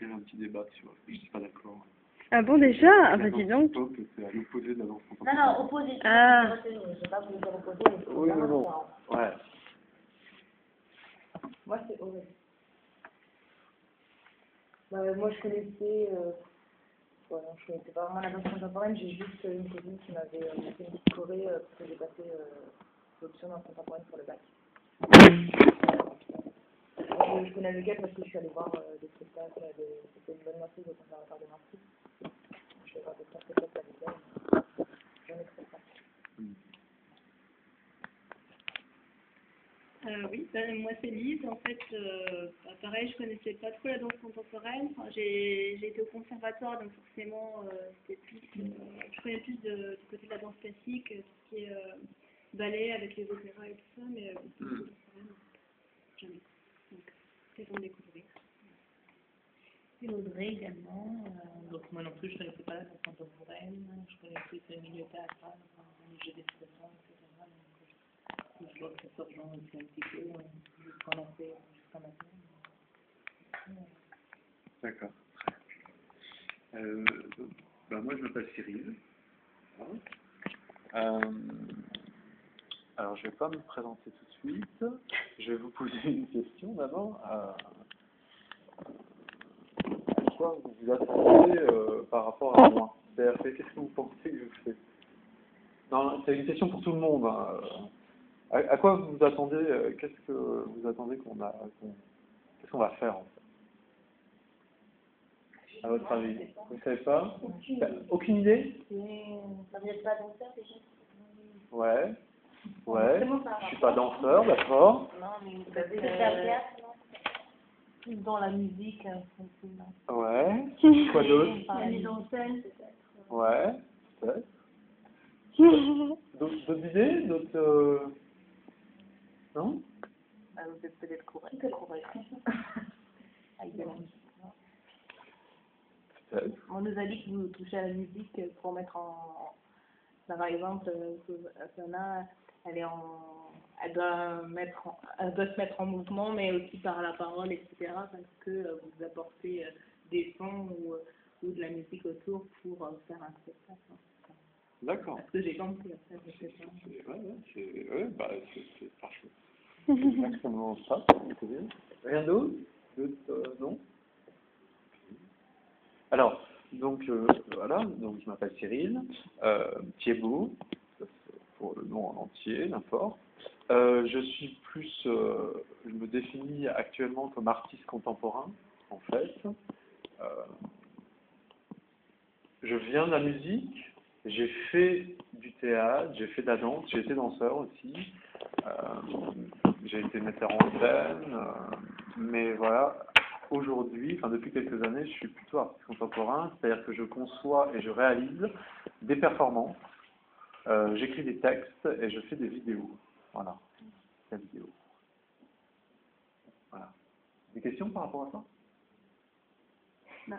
Il y a un petit débat sur. Je suis pas d'accord. Ah bon, déjà? Ah bah dis donc. Pop, c'est à l'opposé de la danse Non, contemporaine. non, opposé. Ah. Je sais pas vous dire opposé, mais c'est Oui, mais vraiment bon. différent. Ouais. Moi, c'est horrible. Bah, moi, je connaissais... Ouais, non, je connaissais pas vraiment la danse contemporaine. J'ai juste une cousine qui m'avait fait une petite choré parce que j'ai passé l'option danse contemporaine pour le bac. Je connais le gars parce que je suis allée voir des spectacles. C'était une bonne danseuse au conservatoire de Marseille. Je suis allée voir des spectacles avec elle. J'en ai très fan. Oui, moi c'est Lise. En fait, pareil, je connaissais pas trop la danse contemporaine. Enfin, j'ai été au conservatoire, donc forcément, c'était plus, je connais plus du côté de la danse classique, tout ce qui est ballet avec les opéras et tout ça, mais danse contemporaine, jamais. Donc, c'est bon de découvrir. Et Audrey également. Donc moi non plus, je ne connaissais pas la danse contemporaine. Je connaissais le milieu théâtral, le jeu d'expression, etc. Donc, je vois que ça se rejoint aussi un petit peu jusqu'en a fait jusqu'à maintenant. D'accord. Moi, je m'appelle Cyril. Alors, je ne vais pas me présenter tout de suite. Je vais vous poser une question d'abord. À quoi vous vous attendez par rapport à moi? C'est-à-dire, qu'est-ce que vous pensez que je fais? Non, c'est une question pour tout le monde. Hein. À quoi vous vous attendez? Qu'est-ce que vous attendez qu'est-ce qu'on va faire en fait? À votre avis? Vous ne savez pas? Aucune idée? Ça vous n'êtes pas danseur déjà? Ouais. Ouais. Je suis pas danseur, d'accord. Non, mais Vous avez fait un théâtre, non? plus dans la musique, Ouais. Quoi d'autre? La mise en scène, peut-être. Ouais. Peut-être. D'autres idées? D'autres... Non? Vous êtes peut-être courageux. Avec de la musique. Peut-être. On nous a dit que vous touchez à la musique pour mettre en... Par exemple, Fiona, elle doit se mettre en mouvement, mais aussi par la parole, etc. Parce que vous apportez des sons ou de la musique autour pour faire un spectacle. D'accord. Parce que j'ai compris après, je sais pas. C'est parfait. C'est exactement ça. Rien d'autre? Non? Alors, donc, voilà, donc je m'appelle Cyril, Thiebaud, ça, c'est pour le nom en entier, n'importe. Je suis plus, je me définis actuellement comme artiste contemporain, en fait. Je viens de la musique, j'ai fait du théâtre, j'ai fait de la danse, j'ai été danseur aussi, j'ai été metteur en scène, mais voilà, aujourd'hui, enfin depuis quelques années, je suis plutôt artiste contemporain, c'est-à-dire que je conçois et je réalise des performances, j'écris des textes et je fais des vidéos. Voilà, la vidéo. Voilà. Des questions par rapport à ça?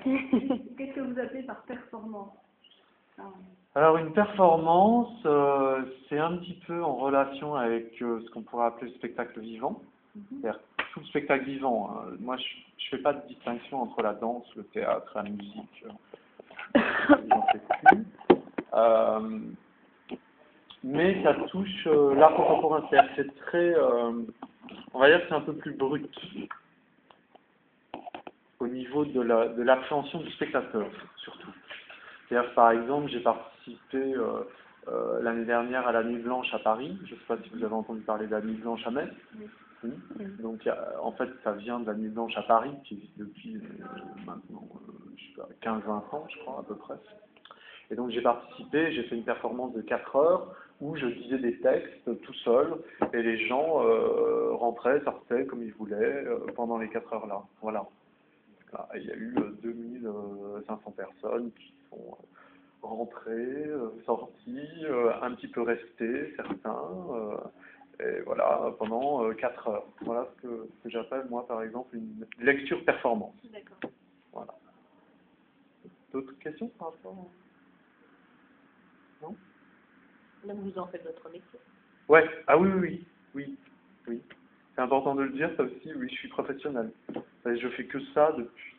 Qu'est-ce que vous appelez par performance? Alors une performance, c'est un petit peu en relation avec ce qu'on pourrait appeler le spectacle vivant. C'est-à-dire tout le spectacle vivant. Hein. Moi, je ne fais pas de distinction entre la danse, le théâtre, la musique. J'en fais plus. Mais ça touche l'art contemporain. C'est-à-dire que c'est très, on va dire que c'est un peu plus brut au niveau de l'appréhension du spectateur, surtout. C'est-à-dire, par exemple, j'ai participé l'année dernière à la Nuit Blanche à Paris. Je ne sais pas si vous avez entendu parler de la Nuit Blanche à Metz. Oui. Donc, en fait, ça vient de la Nuit Blanche à Paris, qui existe depuis maintenant, je sais pas, 15-20 ans, je crois, à peu près. Et donc, j'ai participé, j'ai fait une performance de 4 heures où je disais des textes tout seul, et les gens rentraient, sortaient comme ils voulaient pendant les 4 heures-là. Voilà. Il y a eu 2500 personnes qui sont rentrées, sorties, un petit peu restées, certains, et voilà, pendant 4 heures. Voilà ce que j'appelle, moi, par exemple, une lecture performance. D'accord. Voilà. D'autres questions par rapport à... Non? Là, vous en faites votre métier. Ouais, ah oui. C'est important de le dire, ça aussi, oui, je suis professionnel. Je fais que ça depuis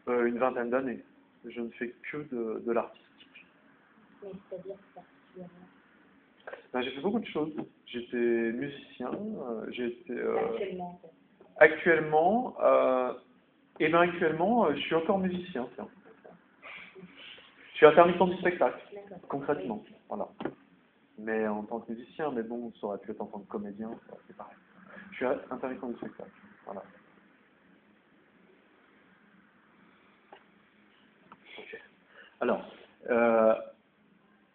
Une vingtaine d'années. Je ne fais que de l'artistique. Mais c'est-à-dire particulièrement. Ben, j'ai fait beaucoup de choses. J'étais musicien, j'ai été... Actuellement, en fait. Actuellement, je suis encore musicien, tiens. Je suis intermittent du spectacle, D'accord. concrètement, voilà. Mais en tant que musicien, mais bon, ça aurait pu être en tant que comédien, c'est pareil. Je suis intermittent du spectacle, voilà. Ok. Alors,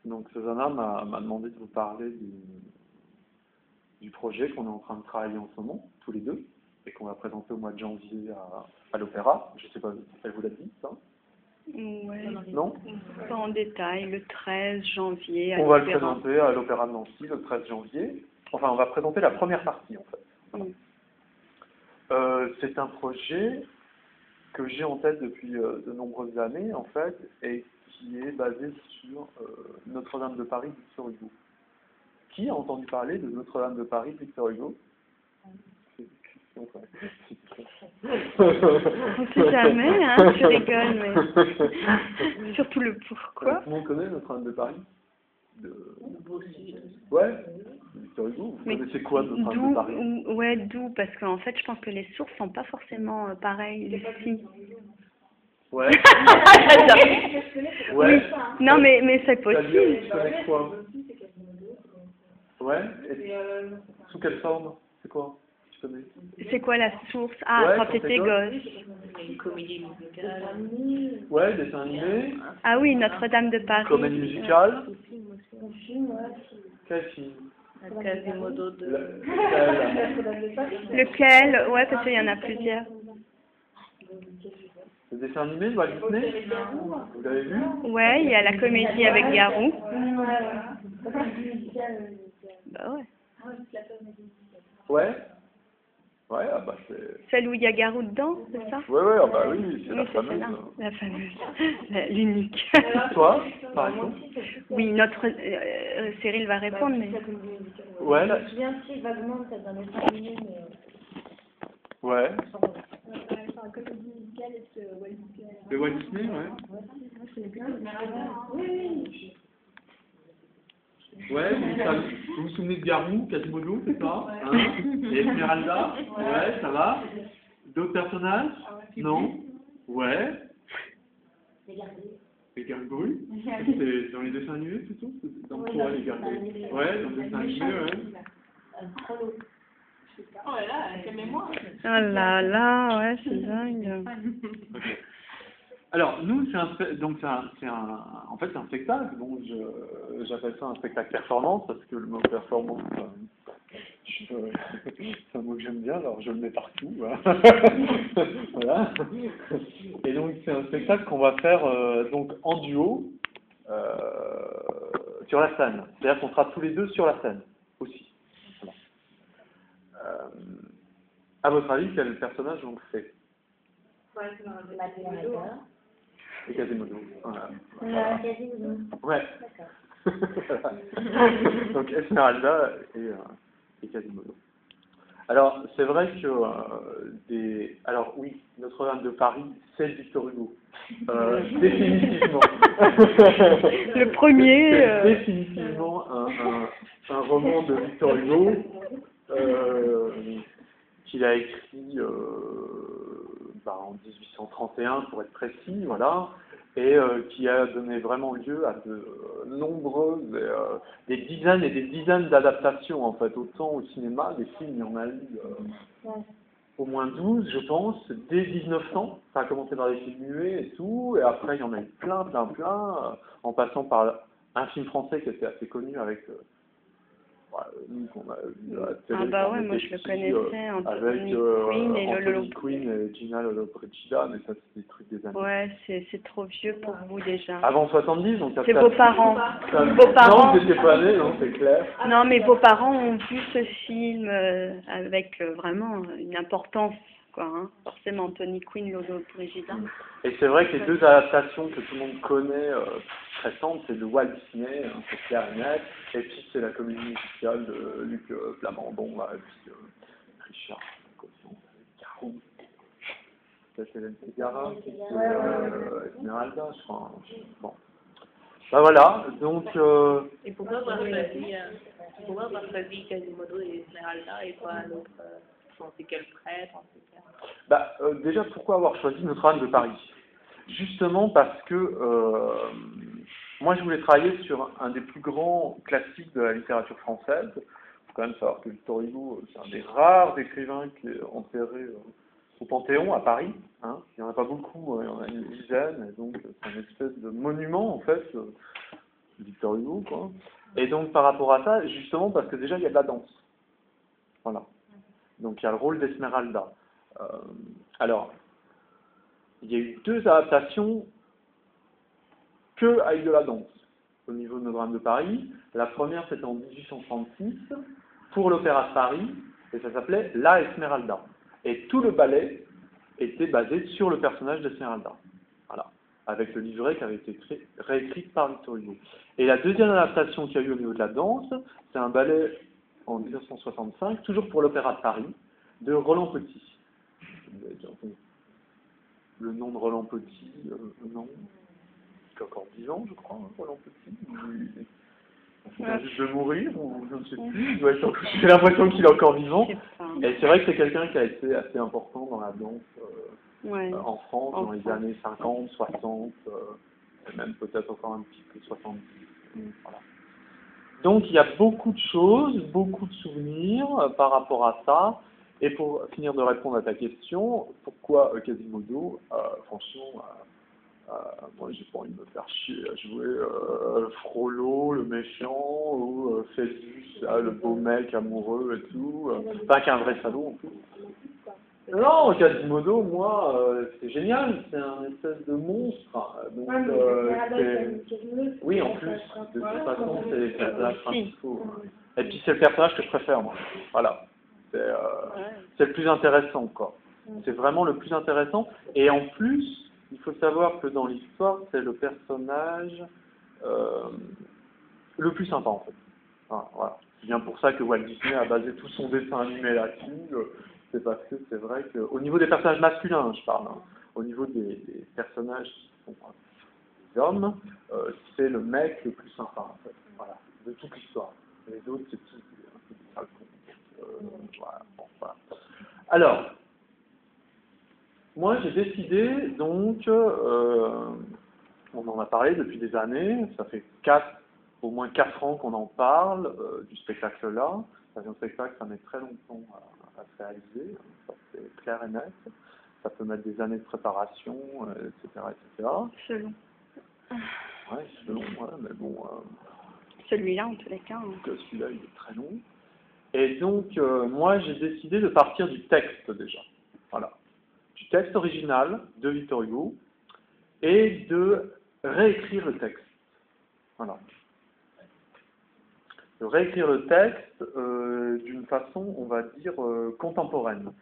donc Susanna m'a demandé de vous parler du projet qu'on est en train de travailler en ce moment, tous les deux, et qu'on va présenter au mois de janvier à l'Opéra. Je ne sais pas, elle vous l'a dit, ça? Ouais. Non? Pas en détail, le 13 janvier à On va le l'Opéra. présenter à l'Opéra de Nancy le 13 janvier. Enfin, on va présenter la première partie, en fait. Voilà. C'est un projet que j'ai en tête depuis de nombreuses années, en fait, et qui est basé sur Notre-Dame de Paris de Victor Hugo. Qui a entendu parler de Notre-Dame de Paris de Victor Hugo? On sait jamais, hein, tu rigoles, mais surtout le pourquoi. Tout le monde connaît Notre-Dame de Paris Ouais, Victor Hugo. Vous Mais connaissez quoi de Notre-Dame de Paris? Ouais, d'où, parce qu'en fait, je pense que les sources sont pas forcément pareilles ici. Ouais. J'adore. Ouais. Oui. Non, mais c'est C'est-à-dire, possible. tu connais quoi? Ouais. Et sous quelle forme? C'est quoi? Tu connais? C'est quoi la source? Ah, Ouais, quand quand t'étais t'es gosse. Une comédie musicale. Ouais, dessin animé, Ah oui, Notre-Dame de Paris. comédie musicale. Un film, ouais. Quel film? Quasimodo de... Lequel? Lequel? Ouais, parce qu'il y en a plusieurs. Le dessin animé de Walt Disney? Vous l'avez vu? Ouais, il y a la comédie avec Garou. Bah ouais. Ouais. Ouais, ah bah c'est... Celle où il y a Garou dedans, c'est ça? Ouais, ah bah oui, c'est la Oui, c'est fameuse. celle-là. La fameuse. L'unique. Toi, par exemple? Oui, notre... Cyril va répondre, mais... Ouais, Je me souviens si vaguement de cette dernière animé, mais... ouais. Enfin, comédie musicale, est-ce que Walt Disney... De Walt Disney, ouais. Ouais, vous vous souvenez de Garou, Quasimodo, c'est ça? Hein? Et Esmeralda? Ouais, ça va? D'autres personnages? Non? Ouais. Les Gargouilles? C'est dans les dessins animés plutôt? C'est dans quoi les Gargouilles? Ouais, dans les dessins animés, ouais. Oh là là, quelle mémoire! Oh là là, ouais, c'est dingue. Ok. Alors, nous, donc en fait, c'est un spectacle. Donc, j'appelle ça un spectacle performance parce que le mot performance, c'est un mot que j'aime bien, alors je le mets partout. Voilà. Voilà. Et donc, c'est un spectacle qu'on va faire donc en duo sur la scène. C'est-à-dire qu'on sera tous les deux sur la scène aussi. Voilà. À votre avis, quel personnage on fait? Et Quasimodo. Voilà. Ouais. Donc Esmeralda et Quasimodo. Alors, c'est vrai que alors oui, Notre-Dame de Paris, c'est Victor Hugo. Définitivement. Le premier... C'est définitivement un roman de Victor Hugo qu'il a écrit en 1831 pour être précis, voilà, et qui a donné vraiment lieu à de nombreuses, des dizaines et des dizaines d'adaptations en fait, autant au cinéma, des films, il y en a eu au moins 12 je pense, dès 1900, ça a commencé par des films muets et tout, et après il y en a eu plein, en passant par un film français qui était assez connu avec... nous, qu'on a vu à la télé, Ah bah quand on ouais, moi était je le petits, connaissais, avec Queen et Lolo. Anthony Quinn et Gina Lollobrigida, mais ça c'est des trucs des années. Ouais, c'est trop vieux pour vous déjà. Avant 70, donc ça C'est vos parents. ça- Vos parents. Non, j'étais pas né, non, c'est clair. Non, mais vos parents ont vu ce film avec vraiment une importance, quoi. Hein. Forcément, Anthony Quinn, Lolo Brigida. Et c'est vrai que les deux adaptations que tout le monde connaît récentes, c'est de Walt Disney, hein, c'est clair et net, et puis c'est la comédie musicale de Luc Plamondon, et puis Richard Garou. peut-être Hélène Ségara, Esmeralda, je crois. Bon. Ben voilà, donc... Et pourquoi avoir choisi Quasimodo et Esmeralda et pas l'autre, on sait quel prêtre, on sait quel... Bah, déjà, pourquoi avoir choisi Notre-Dame de Paris? Justement parce que moi, je voulais travailler sur un des plus grands classiques de la littérature française. Il faut quand même savoir que Victor Hugo, c'est un des rares écrivains qui est enterré au Panthéon à Paris. Hein. Il n'y en a pas beaucoup, il y en a une dizaine, et donc c'est une espèce de monument, en fait, Victor Hugo, quoi. Et donc, par rapport à ça, justement, parce que déjà, il y a de la danse. Voilà. Donc, il y a le rôle d'Esmeralda. Alors, il y a eu 2 adaptations que avec de la danse au niveau de Notre-Dame de Paris. La première, c'était en 1836 pour l'Opéra de Paris, et ça s'appelait La Esmeralda. Et tout le ballet était basé sur le personnage d'Esmeralda. Voilà. Avec le livret qui avait été réécrit par Victor Hugo. Et la deuxième adaptation qu'il y a eu au niveau de la danse, c'est un ballet en 1965, toujours pour l'Opéra de Paris, de Roland Petit. Vous avez déjà entendu le nom de Roland Petit, non, il est encore vivant, je crois, hein, Roland Petit. Il vient juste de mourir, ou je ne sais plus. J'ai l'impression qu'il est encore vivant. Et c'est vrai que c'est quelqu'un qui a été assez important dans la danse en France dans les années 50, 60, et même peut-être encore un petit peu 70. Voilà. Donc il y a beaucoup de choses, beaucoup de souvenirs par rapport à ça. Et pour finir de répondre à ta question, pourquoi Quasimodo? Franchement, moi j'ai pas envie de me faire chier à jouer Frollo, le méchant, ou Phébus, le beau mec amoureux et tout. Pas qu'un vrai salaud en plus. Non, Quasimodo, moi, c'est génial, c'est un espèce de monstre. Donc, oui, en plus, de toute façon, c'est le personnage principal. Et puis c'est le personnage que je préfère, moi. Voilà. C'est le plus intéressant, quoi. C'est vraiment le plus intéressant. Et en plus, il faut savoir que dans l'histoire, c'est le personnage le plus sympa, en fait. Voilà. C'est bien pour ça que Walt Disney a basé tout son dessin animé là-dessus. C'est parce que c'est vrai qu'au niveau des personnages masculins, je parle, hein, au niveau des personnages qui sont des hommes, c'est le mec le plus sympa, en fait. Voilà. De toute l'histoire. Les autres, c'est tous des sales cons. Voilà. Bon, voilà. Alors, moi j'ai décidé, donc, on en a parlé depuis des années, ça fait au moins 4 ans qu'on en parle du spectacle-là. C'est un spectacle, ça met très longtemps à se réaliser, ça c'est clair et net. Ça peut mettre des années de préparation, etc., etc. Selon. Ouais, selon, ouais, mais bon... Celui-là, en tous les cas. Celui-là, il est très long. Et donc, moi, j'ai décidé de partir du texte, déjà. Voilà. Du texte original de Victor Hugo, et de réécrire le texte. Voilà. De réécrire le texte d'une façon, on va dire, contemporaine.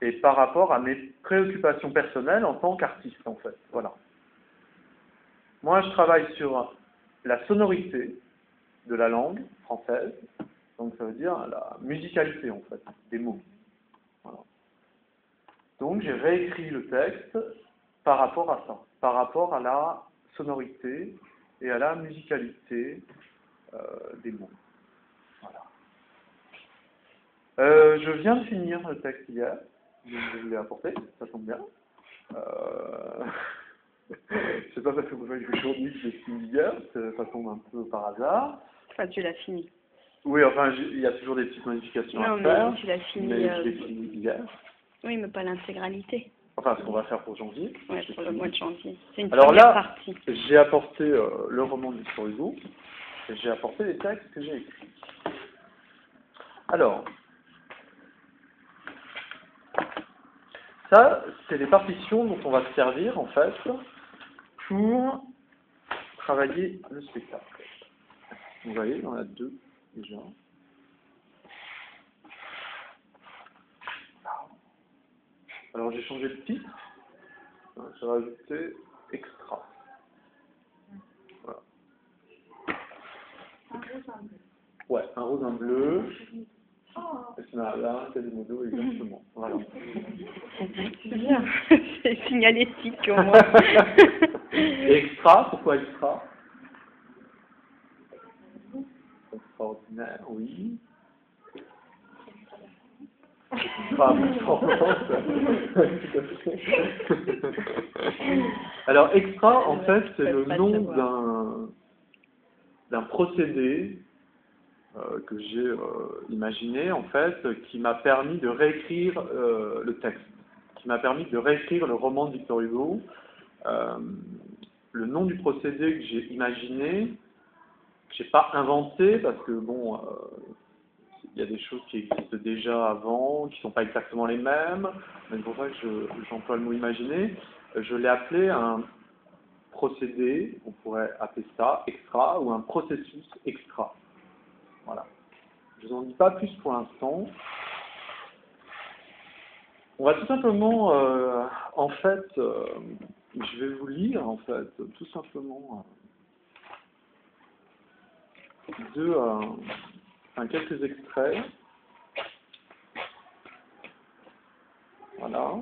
Et par rapport à mes préoccupations personnelles en tant qu'artiste, en fait. Voilà. Moi, je travaille sur la sonorité de la langue française, donc ça veut dire la musicalité, en fait, des mots. Voilà. Donc, j'ai réécrit le texte par rapport à ça, par rapport à la sonorité et à la musicalité des mots. Voilà. Je viens de finir le texte hier, donc je vous l'ai apporté, ça tombe bien. C'est pas parce que vous faites aujourd'hui que j'ai fini hier, ça tombe un peu par hasard. Enfin, tu l'as fini. Oui, enfin, il y a toujours des petites modifications à faire. Non, tu l'as fini. Mais je l'ai fini hier. Oui, mais pas l'intégralité. Enfin, ce qu'on va faire pour janvier. Oui, pour le mois de janvier. C'est une Alors première là, partie. j'ai apporté le roman de Victor Hugo, et j'ai apporté les textes que j'ai écrits. Alors, ça, c'est des partitions dont on va se servir, en fait, pour travailler le spectacle. Vous voyez, il y en a 2, déjà. Alors, j'ai changé le titre. J'ai rajouté extra. Voilà. Ouais, un rose, un bleu. Esmeralda, Quasimodo, exactement. Voilà. C'est bien. C'est signalétique au moins. Et extra, pourquoi extra? Extraordinaire, oui. Extra performance. Alors, extra, en fait, c'est le nom d'un procédé que j'ai imaginé, en fait, qui m'a permis de réécrire le texte, qui m'a permis de réécrire le roman de Victor Hugo. Le nom du procédé que j'ai imaginé, que j'ai pas inventé, parce que bon, il y a des choses qui existent déjà avant, qui sont pas exactement les mêmes, mais c'est pour ça que j'emploie le mot imaginer. Je l'ai appelé un procédé, on pourrait appeler ça extra, ou un processus extra. Voilà. Je vous en dis pas plus pour l'instant. On va tout simplement, en fait, je vais vous lire, en fait, tout simplement, quelques extraits. Voilà.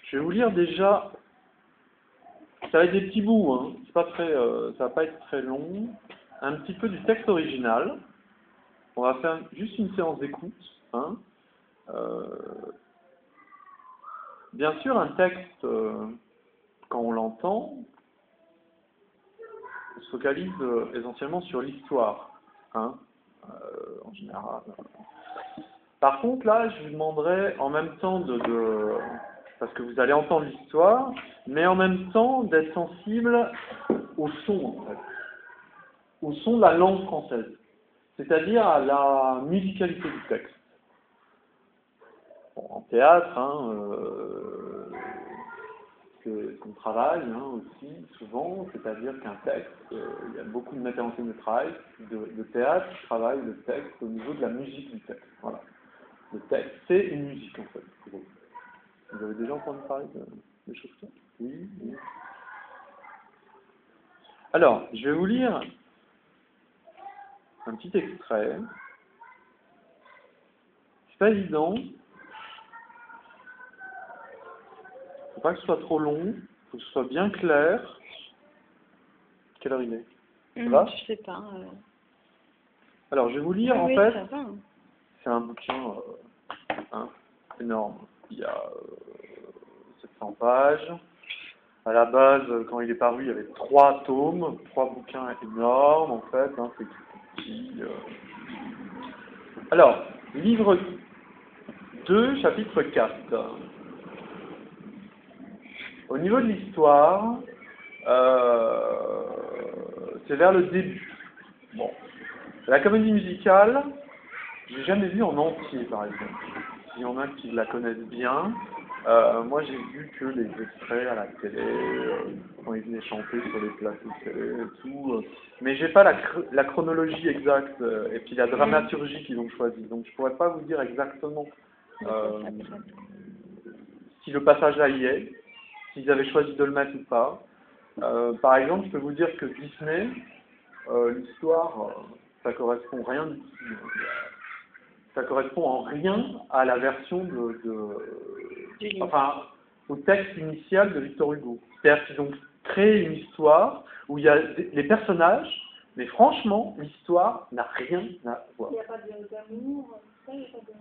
Je vais vous lire déjà. Ça va être des petits bouts, hein. C'est pas très, ça va pas être très long. Un petit peu du texte original. On va faire juste une séance d'écoute. Hein. Bien sûr, un texte, quand on l'entend, on se focalise essentiellement sur l'histoire. Hein. En général. Par contre, là, je vous demanderai en même temps parce que vous allez entendre l'histoire, mais en même temps d'être sensible au son, en fait. Au son de la langue française. C'est-à-dire à la musicalité du texte. Bon, en théâtre, hein, c'est son travail aussi, souvent, c'est-à-dire qu'un texte, il y a beaucoup de metteurs en scène de théâtre qui travaillent le texte au niveau de la musique du texte. Voilà. Le texte, c'est une musique, en fait, pour eux. Vous avez déjà entendu parler de choses comme ça? Oui, oui. Alors, je vais vous lire un petit extrait. C'est pas évident. Faut pas que ce soit trop long. Faut que ce soit bien clair. Quelle heure il est? Ça va? Je sais pas. Alors, je vais vous lire, oui, en oui, fait. Ça va. C'est un bouquin énorme. Il y a 700 pages. À la base, quand il est paru, il y avait 3 tomes, 3 bouquins énormes, en fait. Hein, c'est tout petit. Alors, livre 2, chapitre 4. Au niveau de l'histoire, c'est vers le début. Bon. La comédie musicale, j'ai jamais vu en entier, par exemple. S'il y en a qui la connaissent bien, moi j'ai vu que les extraits à la télé, quand ils venaient chanter sur les plateaux de télé et tout. Mais j'ai pas la chronologie exacte et puis la dramaturgie qu'ils ont choisie. Donc je pourrais pas vous dire exactement si le passage là y est, s'ils avaient choisi de le mettre ou pas. Par exemple, je peux vous dire que Disney, l'histoire, ça correspond rien du tout. Ça correspond en rien à la version enfin, au texte initial de Victor Hugo. C'est-à-dire qu'ils ont créé une histoire où il y a les personnages, mais franchement, l'histoire n'a rien à voir. Il n'y a pas d'amour, ça, il n'y a pas de...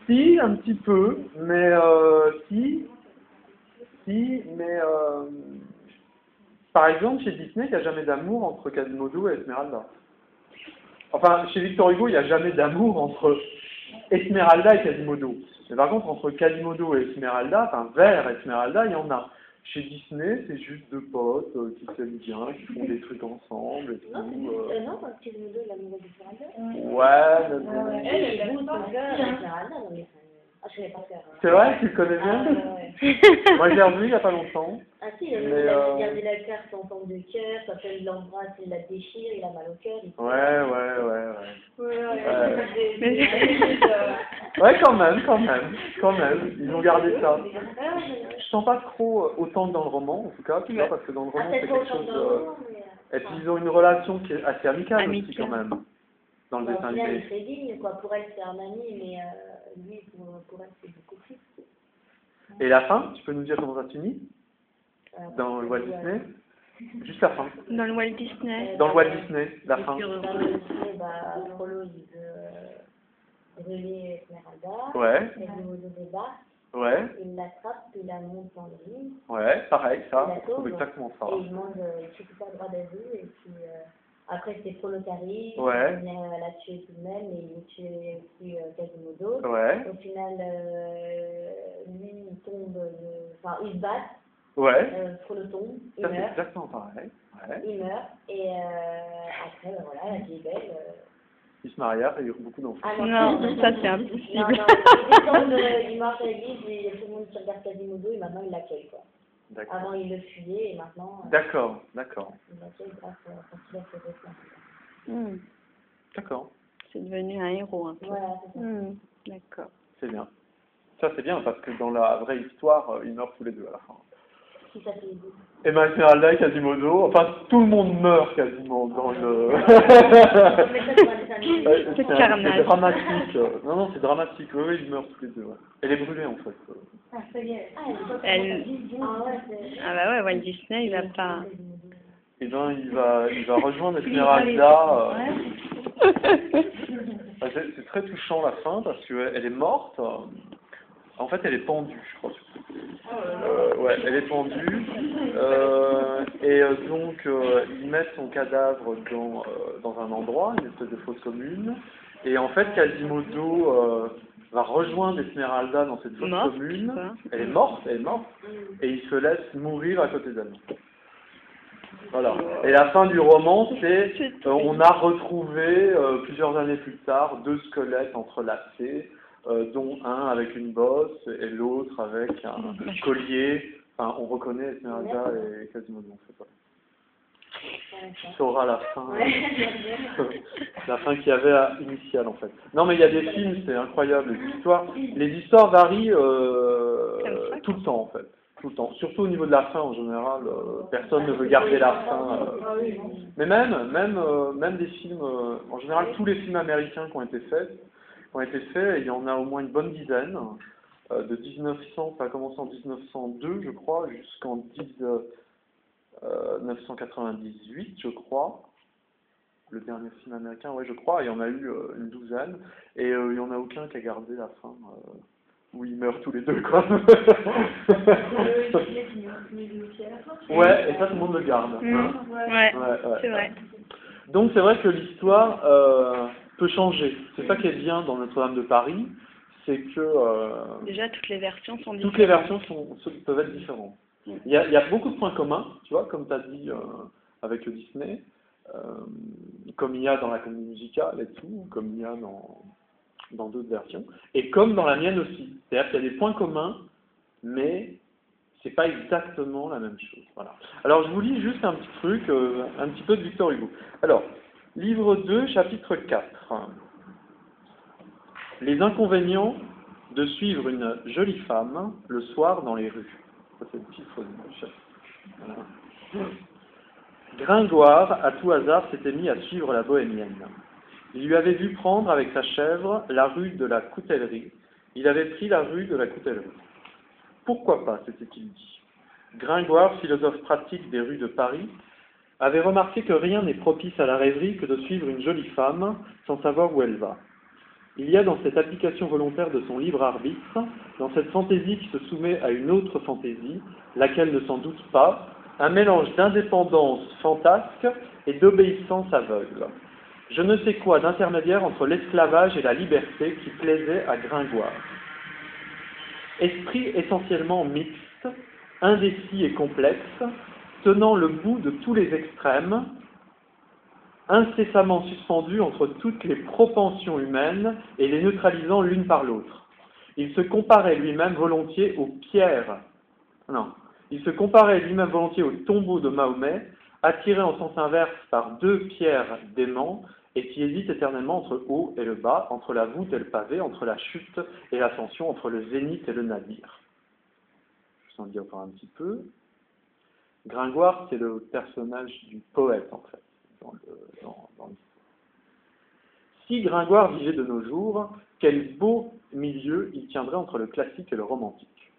Si, un petit peu, mais mais par exemple, chez Disney, il n'y a jamais d'amour entre Quasimodo et Esmeralda. Enfin, chez Victor Hugo, il n'y a jamais d'amour entre Esmeralda et Quasimodo. Mais par contre, entre Quasimodo et Esmeralda, enfin, vers Esmeralda, il y en a. Chez Disney, c'est juste 2 potes qui s'aiment bien, qui font des trucs ensemble et tout. Non, parce que Quasimodo, il a l'amour d'Esmeralda. Ouais, mais Elle aime pas Esmeralda, mais... Ah, je savais pas faire. c'est vrai, tu le connais bien? Moi, je l'ai revu il n'y a pas longtemps. Ah si, il a regardé la carte en forme de cœur, quand elle l'embrasse, il la déchire, il a mal au cœur. Ouais, quand même. Ils ont gardé ça. Je sens pas trop autant que dans le roman, en tout cas, parce que dans le roman, c'est quelque chose... Et puis ils ont une relation qui est assez amicale aussi Amicale. quand même, dans le Bon, dessin au final, il animé. est très digne, quoi. Pour elle, c'est un ami, mais lui, pour elle, c'est beaucoup plus. Et la fin, tu peux nous dire comment ça se finit dans le Walt euh, Disney? Juste la fin. Dans le Walt Disney. Dans le Walt Disney, la fin. Dans le Disney, Frollo, il veut brûler Esmeralda. Ouais, Quasimodo débarque, ouais, il l'attrape, puis il la monte dans le lit, ouais, pareil, ça, La je trouve sauve. exactement ça. et il demande, il fait tout ça droit d'asile, et puis après, c'est Frollo qui arrive, Ouais. il vient la tuer tout de même, et il tue aussi Quasimodo. Ouais, Au final, lui, il tombe, enfin, ils se battent, ouais, Frollo tombe, il ça c'est meurt. exactement pareil. Ouais. Il meurt, et après, voilà, la vie est belle. Ils se marièrent et ils eurent beaucoup d'enfants. Ah Non, ça c'est Non, impossible. non, il descend il marche à l'église, et tout le monde qui regarde Quasimodo, et maintenant il l'accueille, quoi. D'accord. Avant, il le fuyait, et maintenant, D'accord, d'accord, il l'accueille grâce à ce qu'il a fait récemment. Hmm. d'accord, C'est devenu un héros un peu. Voilà, c'est ça. Hmm. D'accord. c'est bien. Ça c'est bien parce que dans la vraie histoire, ils meurent tous les deux à la fin. Qui ça fait aider. Et ben Esmeralda et Quasimodo, enfin tout le monde meurt quasiment dans le... Mais ça, c'est un dessin animé. Ouais, C'est c'est carnage. dramatique. Non, non, c'est dramatique. Oui, oui, ils meurent tous les deux. Ouais. Elle est brûlée en fait. Ah, ça y est. Ah, Elle- Ah ouais, c'est... Ah bah ouais, Walt Disney, il va pas... Et ben il va rejoindre Esmeralda. C'est très touchant la fin parce qu'elle est morte. En fait, elle est pendue, je crois. Ouais, elle est pendue. Donc, ils mettent son cadavre dans un endroit, une espèce de fosse commune. Et en fait, Quasimodo va rejoindre Esmeralda dans cette fosse Morte, commune. quoi. Elle est morte. Et il se laisse mourir à côté d'elle. Voilà. Et la fin du roman, c'est on a retrouvé plusieurs années plus tard 2 squelettes entrelacés, dont un avec une bosse et l'autre avec un collier. Enfin, on reconnaît Esmeralda et Quasimodo, on sait pas. Tu sauras la fin, la fin qu'il y avait initiale en fait. Non mais il y a des films, c'est incroyable. Les histoires varient tout le temps en fait. Tout le temps. Surtout au niveau de la fin en général, personne ne veut garder la fin. Mais même des films, en général tous les films américains qui ont été faits, il y en a au moins une bonne dizaine. De 1900, ça a commencé en 1902 je crois, jusqu'en 1998 je crois. Le dernier film américain, ouais je crois, il y en a eu une douzaine. Et il n'y en a aucun qui a gardé la fin. Où ils meurent tous les deux, quoi. Ouais, et ça, tout le monde le garde. Hmm. Ouais, Ouais. c'est vrai. Donc, c'est vrai que l'histoire peut changer. C'est ça qui est bien dans Notre-Dame de Paris, c'est que Déjà, toutes les versions sont toutes les différentes. versions peuvent être différentes. Il y a beaucoup de points communs, tu vois, comme tu as dit avec le Disney, comme il y a dans la comédie musicale et tout, comme il y a dans d'autres versions, et comme dans la mienne aussi. C'est-à-dire qu'il y a des points communs, mais c'est pas exactement la même chose. Voilà. Alors je vous lis juste un petit truc, un petit peu de Victor Hugo. Alors, livre 2, chapitre 4. Les inconvénients de suivre une jolie femme le soir dans les rues. Ça, c'est le titre du chapitre. Voilà. Gringoire, à tout hasard, s'était mis à suivre la bohémienne. Il lui avait vu prendre avec sa chèvre la rue de la Coutellerie. Il avait pris la rue de la Coutellerie. Pourquoi pas, s'était-il dit. Gringoire, philosophe pratique des rues de Paris, avait remarqué que rien n'est propice à la rêverie que de suivre une jolie femme sans savoir où elle va. Il y a dans cette application volontaire de son libre arbitre, dans cette fantaisie qui se soumet à une autre fantaisie, laquelle ne s'en doute pas, un mélange d'indépendance fantasque et d'obéissance aveugle. Je ne sais quoi d'intermédiaire entre l'esclavage et la liberté qui plaisait à Gringoire. Esprit essentiellement mixte, indécis et complexe, tenant le bout de tous les extrêmes, incessamment suspendu entre toutes les propensions humaines et les neutralisant l'une par l'autre. Il se comparait lui-même volontiers aux pierres. Non. Il se comparait lui-même volontiers au tombeau de Mahomet, attiré en sens inverse par 2 pierres d'aimant, et qui hésite éternellement entre le haut et le bas, entre la voûte et le pavé, entre la chute et l'ascension, entre le zénith et le nadir. Je vous en dis encore un petit peu. Gringoire, c'est le personnage du poète, en fait, dans l'histoire. Si Gringoire vivait de nos jours, quel beau milieu il tiendrait entre le classique et le romantique.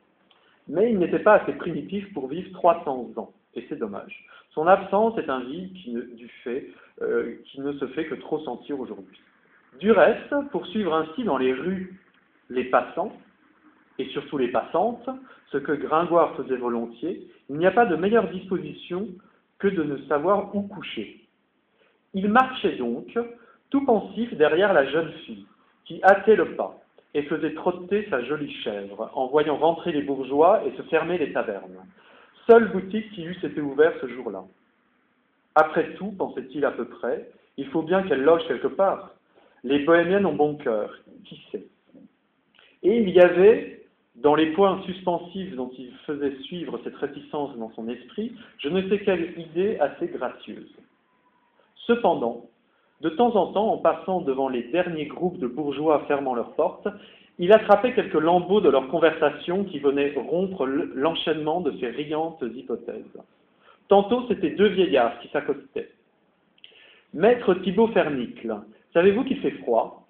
Mais il n'était pas assez primitif pour vivre 300 ans, et c'est dommage. Son absence est un vide qui ne se fait que trop sentir aujourd'hui. Du reste, pour suivre ainsi dans les rues les passants, et surtout les passantes, ce que Gringoire faisait volontiers, il n'y a pas de meilleure disposition que de ne savoir où coucher. Il marchait donc, tout pensif derrière la jeune fille, qui hâtait le pas, et faisait trotter sa jolie chèvre, en voyant rentrer les bourgeois et se fermer les tavernes. Seule boutique qui eût été ouverte ce jour-là. Après tout, pensait-il à peu près, il faut bien qu'elle loge quelque part. Les bohémiennes ont bon cœur, qui sait. Et il y avait, dans les points suspensifs dont il faisait suivre cette réticence dans son esprit, je ne sais quelle idée assez gracieuse. Cependant, de temps en temps, en passant devant les derniers groupes de bourgeois fermant leurs portes, il attrapait quelques lambeaux de leur conversation qui venaient rompre l'enchaînement de ces riantes hypothèses. Tantôt, c'étaient deux vieillards qui s'accostaient. « Maître Thibaut Fernicle, savez-vous qu'il fait froid ?»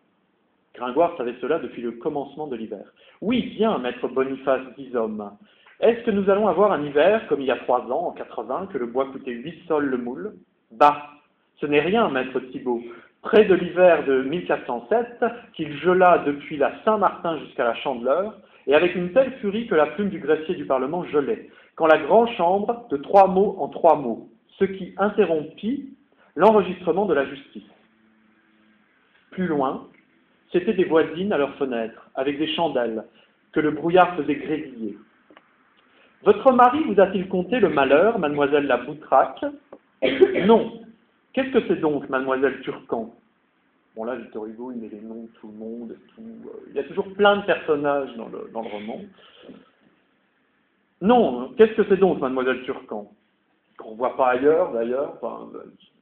Gringoire savait cela depuis le commencement de l'hiver. « Oui, bien, maître Boniface Dizhomme. Est-ce que nous allons avoir un hiver, comme il y a 3 ans, en 80, que le bois coûtait 8 sols le moule ? Bah, ce n'est rien, maître Thibaut. Près de l'hiver de 1407, qu'il gela depuis la Saint-Martin jusqu'à la Chandeleur, et avec une telle furie que la plume du greffier du Parlement gelait, quand la grande chambre, de 3 mots en 3 mots, ce qui interrompit l'enregistrement de la justice. Plus loin, c'étaient des voisines à leurs fenêtres, avec des chandelles, que le brouillard faisait grésiller. « Votre mari vous a-t-il conté le malheur, mademoiselle la Boutraque ?»« Non. Qu'est-ce que c'est donc, mademoiselle Turcan ?» Bon là, Victor Hugo, il met les noms de tout le monde, et tout. Il y a toujours plein de personnages dans le roman. « Non, qu'est-ce que c'est donc, mademoiselle Turcan ?» Qu'on ne voit pas ailleurs, d'ailleurs. Enfin,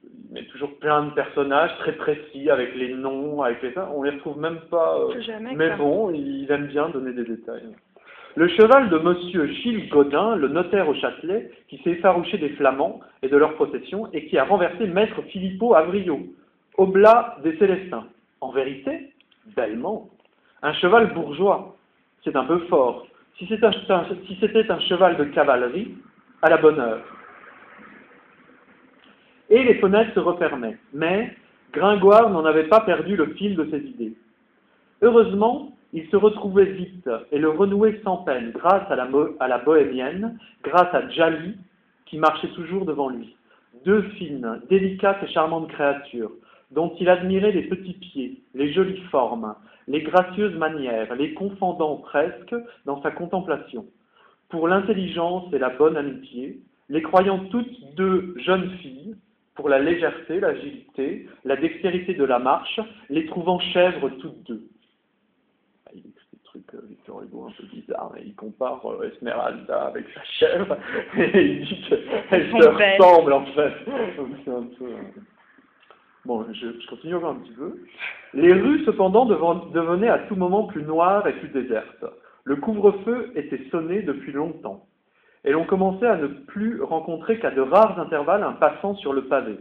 il met toujours plein de personnages très précis, avec les noms, avec les... On les retrouve même pas... mais bon, il aime bien donner des détails. Le cheval de monsieur Gilles Godin, le notaire au Châtelet, qui s'est effarouché des Flamands et de leur procession, et qui a renversé maître Philippot Avriot, oblat des Célestins. En vérité, bellement. Un cheval bourgeois, c'est un peu fort. Si c'était un cheval de cavalerie, à la bonne heure. Et les fenêtres se refermaient. Mais Gringoire n'en avait pas perdu le fil de ses idées. Heureusement, il se retrouvait vite et le renouait sans peine grâce à la bohémienne, grâce à Djali, qui marchait toujours devant lui. 2 fines, délicates et charmantes créatures, dont il admirait les petits pieds, les jolies formes, les gracieuses manières, les confondant presque dans sa contemplation. Pour l'intelligence et la bonne amitié, les croyant toutes 2 jeunes filles, pour la légèreté, l'agilité, la dextérité de la marche, les trouvant chèvres toutes 2. Il écrit des trucs, Victor Hugo, un peu bizarres, mais il compare Esmeralda avec sa chèvre, et il dit qu'elles se ressemblent en fait. Donc c'est un peu... Bon, je continue encore un petit peu. Les rues, cependant, devenaient à tout moment plus noires et plus désertes. Le couvre-feu était sonné depuis longtemps, et l'on commençait à ne plus rencontrer qu'à de rares intervalles un passant sur le pavé,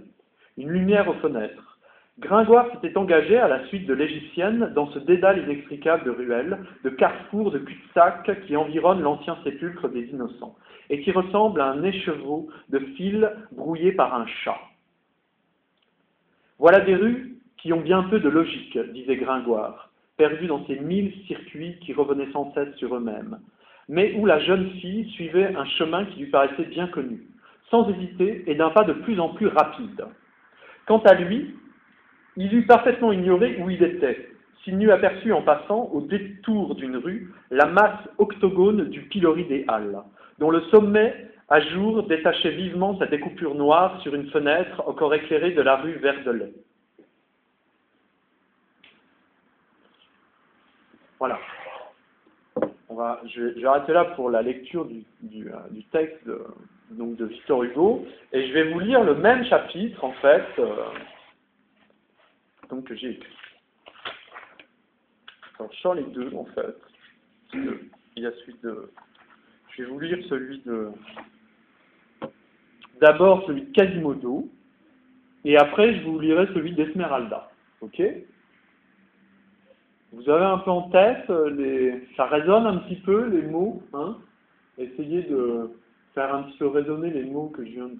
une lumière aux fenêtres. Gringoire s'était engagé, à la suite de l'Égyptienne, dans ce dédale inextricable de ruelles, de carrefours, de cul-de-sac qui environnent l'ancien sépulcre des innocents, et qui ressemble à un écheveau de fils brouillé par un chat. Voilà des rues qui ont bien peu de logique, disait Gringoire, perdu dans ces 1000 circuits qui revenaient sans cesse sur eux-mêmes, mais où la jeune fille suivait un chemin qui lui paraissait bien connu, sans hésiter et d'un pas de plus en plus rapide. Quant à lui, il eût parfaitement ignoré où il était, s'il n'eût aperçu en passant, au détour d'une rue, la masse octogone du pilori des Halles, dont le sommet, à jour, détachait vivement sa découpure noire sur une fenêtre encore éclairée de la rue Verdelet. Voilà. Je vais arrêter là pour la lecture du texte de Victor Hugo, et je vais vous lire le même chapitre, en fait, que j'ai écrit. Alors, je sors les 2, en fait. Il y a celui de... Je vais vous lire celui de d'abord celui de Quasimodo, et après je vous lirai celui d'Esmeralda. Ok? Vous avez un peu en tête, ça résonne un petit peu les mots, hein? Essayez de faire un petit peu résonner les mots que je viens de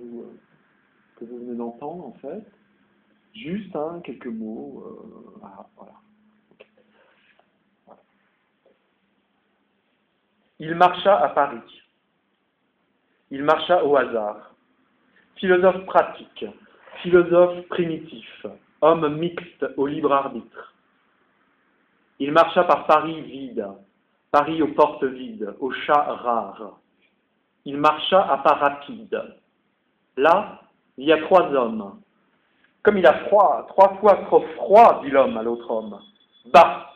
que vous venez d'entendre en fait. Juste hein, quelques mots. Voilà. Il marcha à Paris. Il marcha au hasard. Philosophe pratique, philosophe primitif, homme mixte au libre arbitre. Il marcha par Paris vide, Paris aux portes vides, aux chats rares. Il marcha à pas rapide. Là, il y a 3 hommes. Comme il a froid, 3 fois trop froid, dit l'homme à l'autre homme. Bah,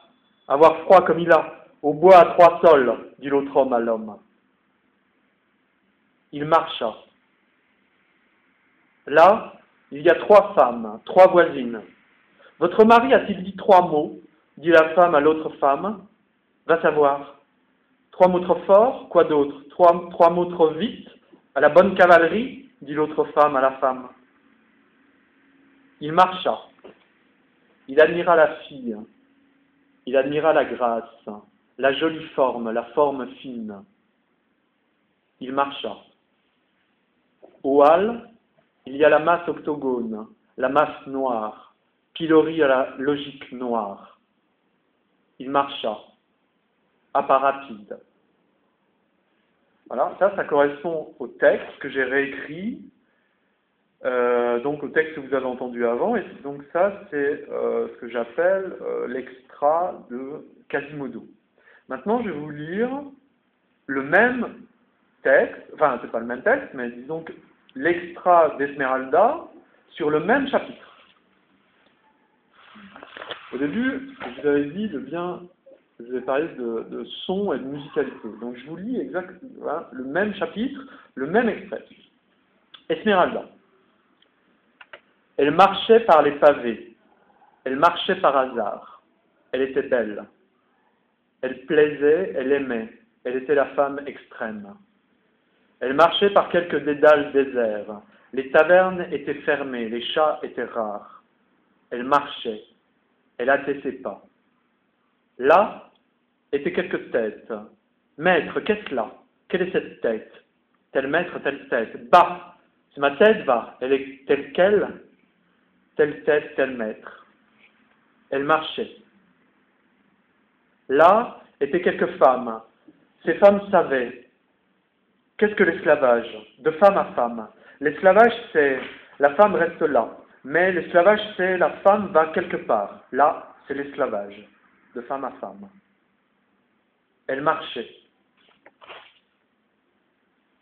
avoir froid comme il a, au bois à 3 sols, dit l'autre homme à l'homme. Il marcha. Là, il y a 3 femmes, 3 voisines. Votre mari a-t-il dit 3 mots, dit la femme à l'autre femme. Va savoir. 3 mots trop forts, quoi d'autre? 3 mots trop vite, à la bonne cavalerie, dit l'autre femme à la femme. Il marcha. Il admira la fille. Il admira la grâce, la jolie forme, la forme fine. Il marcha. Au hall, il y a la masse octogone, la masse noire, pilori à la logique noire. Il marcha. À pas rapide. Voilà, ça correspond au texte que j'ai réécrit, donc au texte que vous avez entendu avant, et donc ça c'est ce que j'appelle l'extra de Quasimodo. Maintenant je vais vous lire le même texte, enfin c'est pas le même texte, mais disons que l'extra d'Esmeralda sur le même chapitre. Au début, je vous avais dit de bien... Je vous ai parlé de son et de musicalité. Donc je vous lis exactement le même chapitre, le même extrait. Esmeralda. Elle marchait par les pavés. Elle marchait par hasard. Elle était belle. Elle plaisait, elle aimait. Elle était la femme extrême. Elle marchait par quelques dédales déserts. Les tavernes étaient fermées, les chats étaient rares. Elle marchait. Elle hâtait ses pas. Là, étaient quelques têtes. Maître, qu'est-ce là? Quelle est cette tête? Tel maître, telle tête. Bah, c'est ma tête, va. Elle est telle quelle? Telle tête, tel maître. Elle marchait. Là étaient quelques femmes. Ces femmes savaient. Qu'est-ce que l'esclavage? De femme à femme. L'esclavage, c'est la femme reste là. Mais l'esclavage, c'est la femme va quelque part. Là, c'est l'esclavage. De femme à femme. Elle marchait.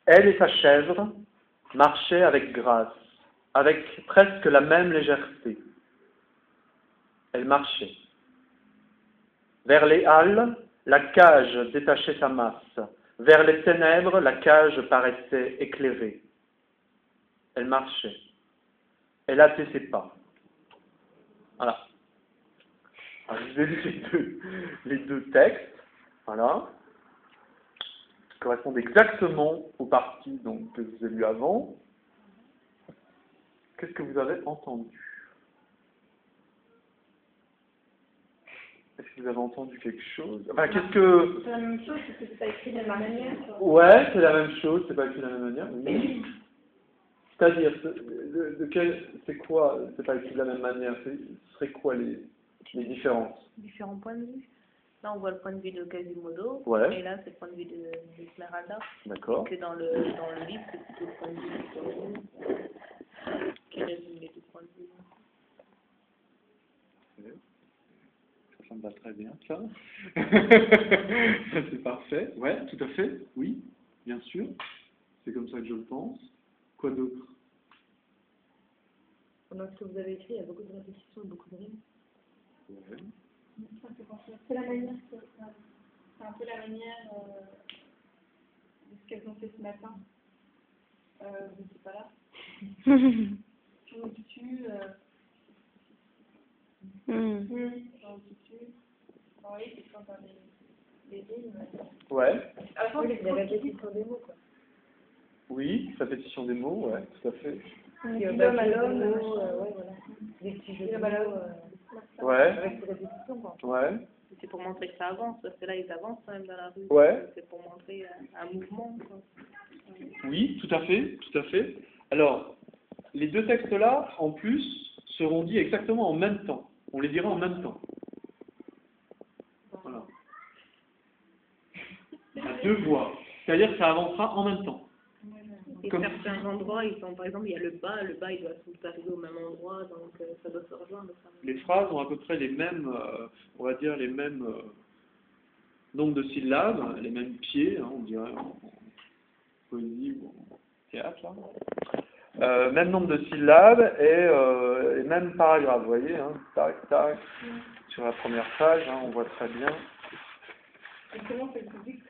Elle et sa chèvre marchaient avec grâce, avec presque la même légèreté. Elle marchait. Vers les halles, la cage détachait sa masse. Vers les ténèbres, la cage paraissait éclairée. Elle marchait. Elle hâtait ses pas. Voilà. Alors, je vous ai lu les deux textes. Voilà. Qui correspondent exactement aux parties donc, que je vous ai lues avant. Qu'est-ce que vous avez entendu? Est-ce que vous avez entendu quelque chose? Enfin, qu'est-ce que... C'est la même chose, parce que c'est pas écrit de la même manière. Ouais, c'est la même chose, c'est pas écrit de la même manière. Oui. C'est-à-dire, c'est quoi, c'est pas écrit de la même manière? Ce serait quoi les différences? Différents points de vue. Là, on voit le point de vue de Quasimodo, Ouais. et là, c'est le point de vue d'Esmeralda. D'accord. Que dans le livre, c'est plutôt le point de vue de Quasimodo, qui résume les deux points de vue. Ça me va très bien, ça. C'est parfait. Ouais, tout à fait. Oui, bien sûr. C'est comme ça que je le pense. Quoi d'autre? Dans ce que vous avez écrit, il y a beaucoup de répétitions et beaucoup de rimes. Ouais. C'est la manière, c'est un peu la manière de ce qu'elles ont fait ce matin. Je ne sais pas là. Sur le tutu, sur le tutu. Oui, c'est quand on a les rimes. Ouais. Avant, Oui, des répétitions des mots, quoi. Oui, répétition des mots, ouais, tout à fait. L'homme à l'homme, ouais, voilà. Des petits jeux de mots, Ouais, avec des répétitions, quoi. ouais, C'est pour montrer que ça avance, parce que là, ils avancent quand même dans la rue. ouais. C'est pour montrer un mouvement, quoi. Oui, tout à fait, tout à fait. Alors, les deux textes-là, en plus, seront dits exactement en même temps. On les dira en même temps. Voilà. À deux voix. C'est-à-dire que ça avancera en même temps. Et Comme certains endroits, ils sont, par exemple, il y a le bas il doit tout arriver au même endroit, donc ça doit se rejoindre. les phrases ont à peu près les mêmes, on va dire, les mêmes nombre de syllabes, les mêmes pieds, hein, on dirait en poésie ou en théâtre. Là. Même nombre de syllabes et même paragraphe, vous voyez, hein, tac, tac, sur la première page, hein, on voit très bien. Et comment c'est le public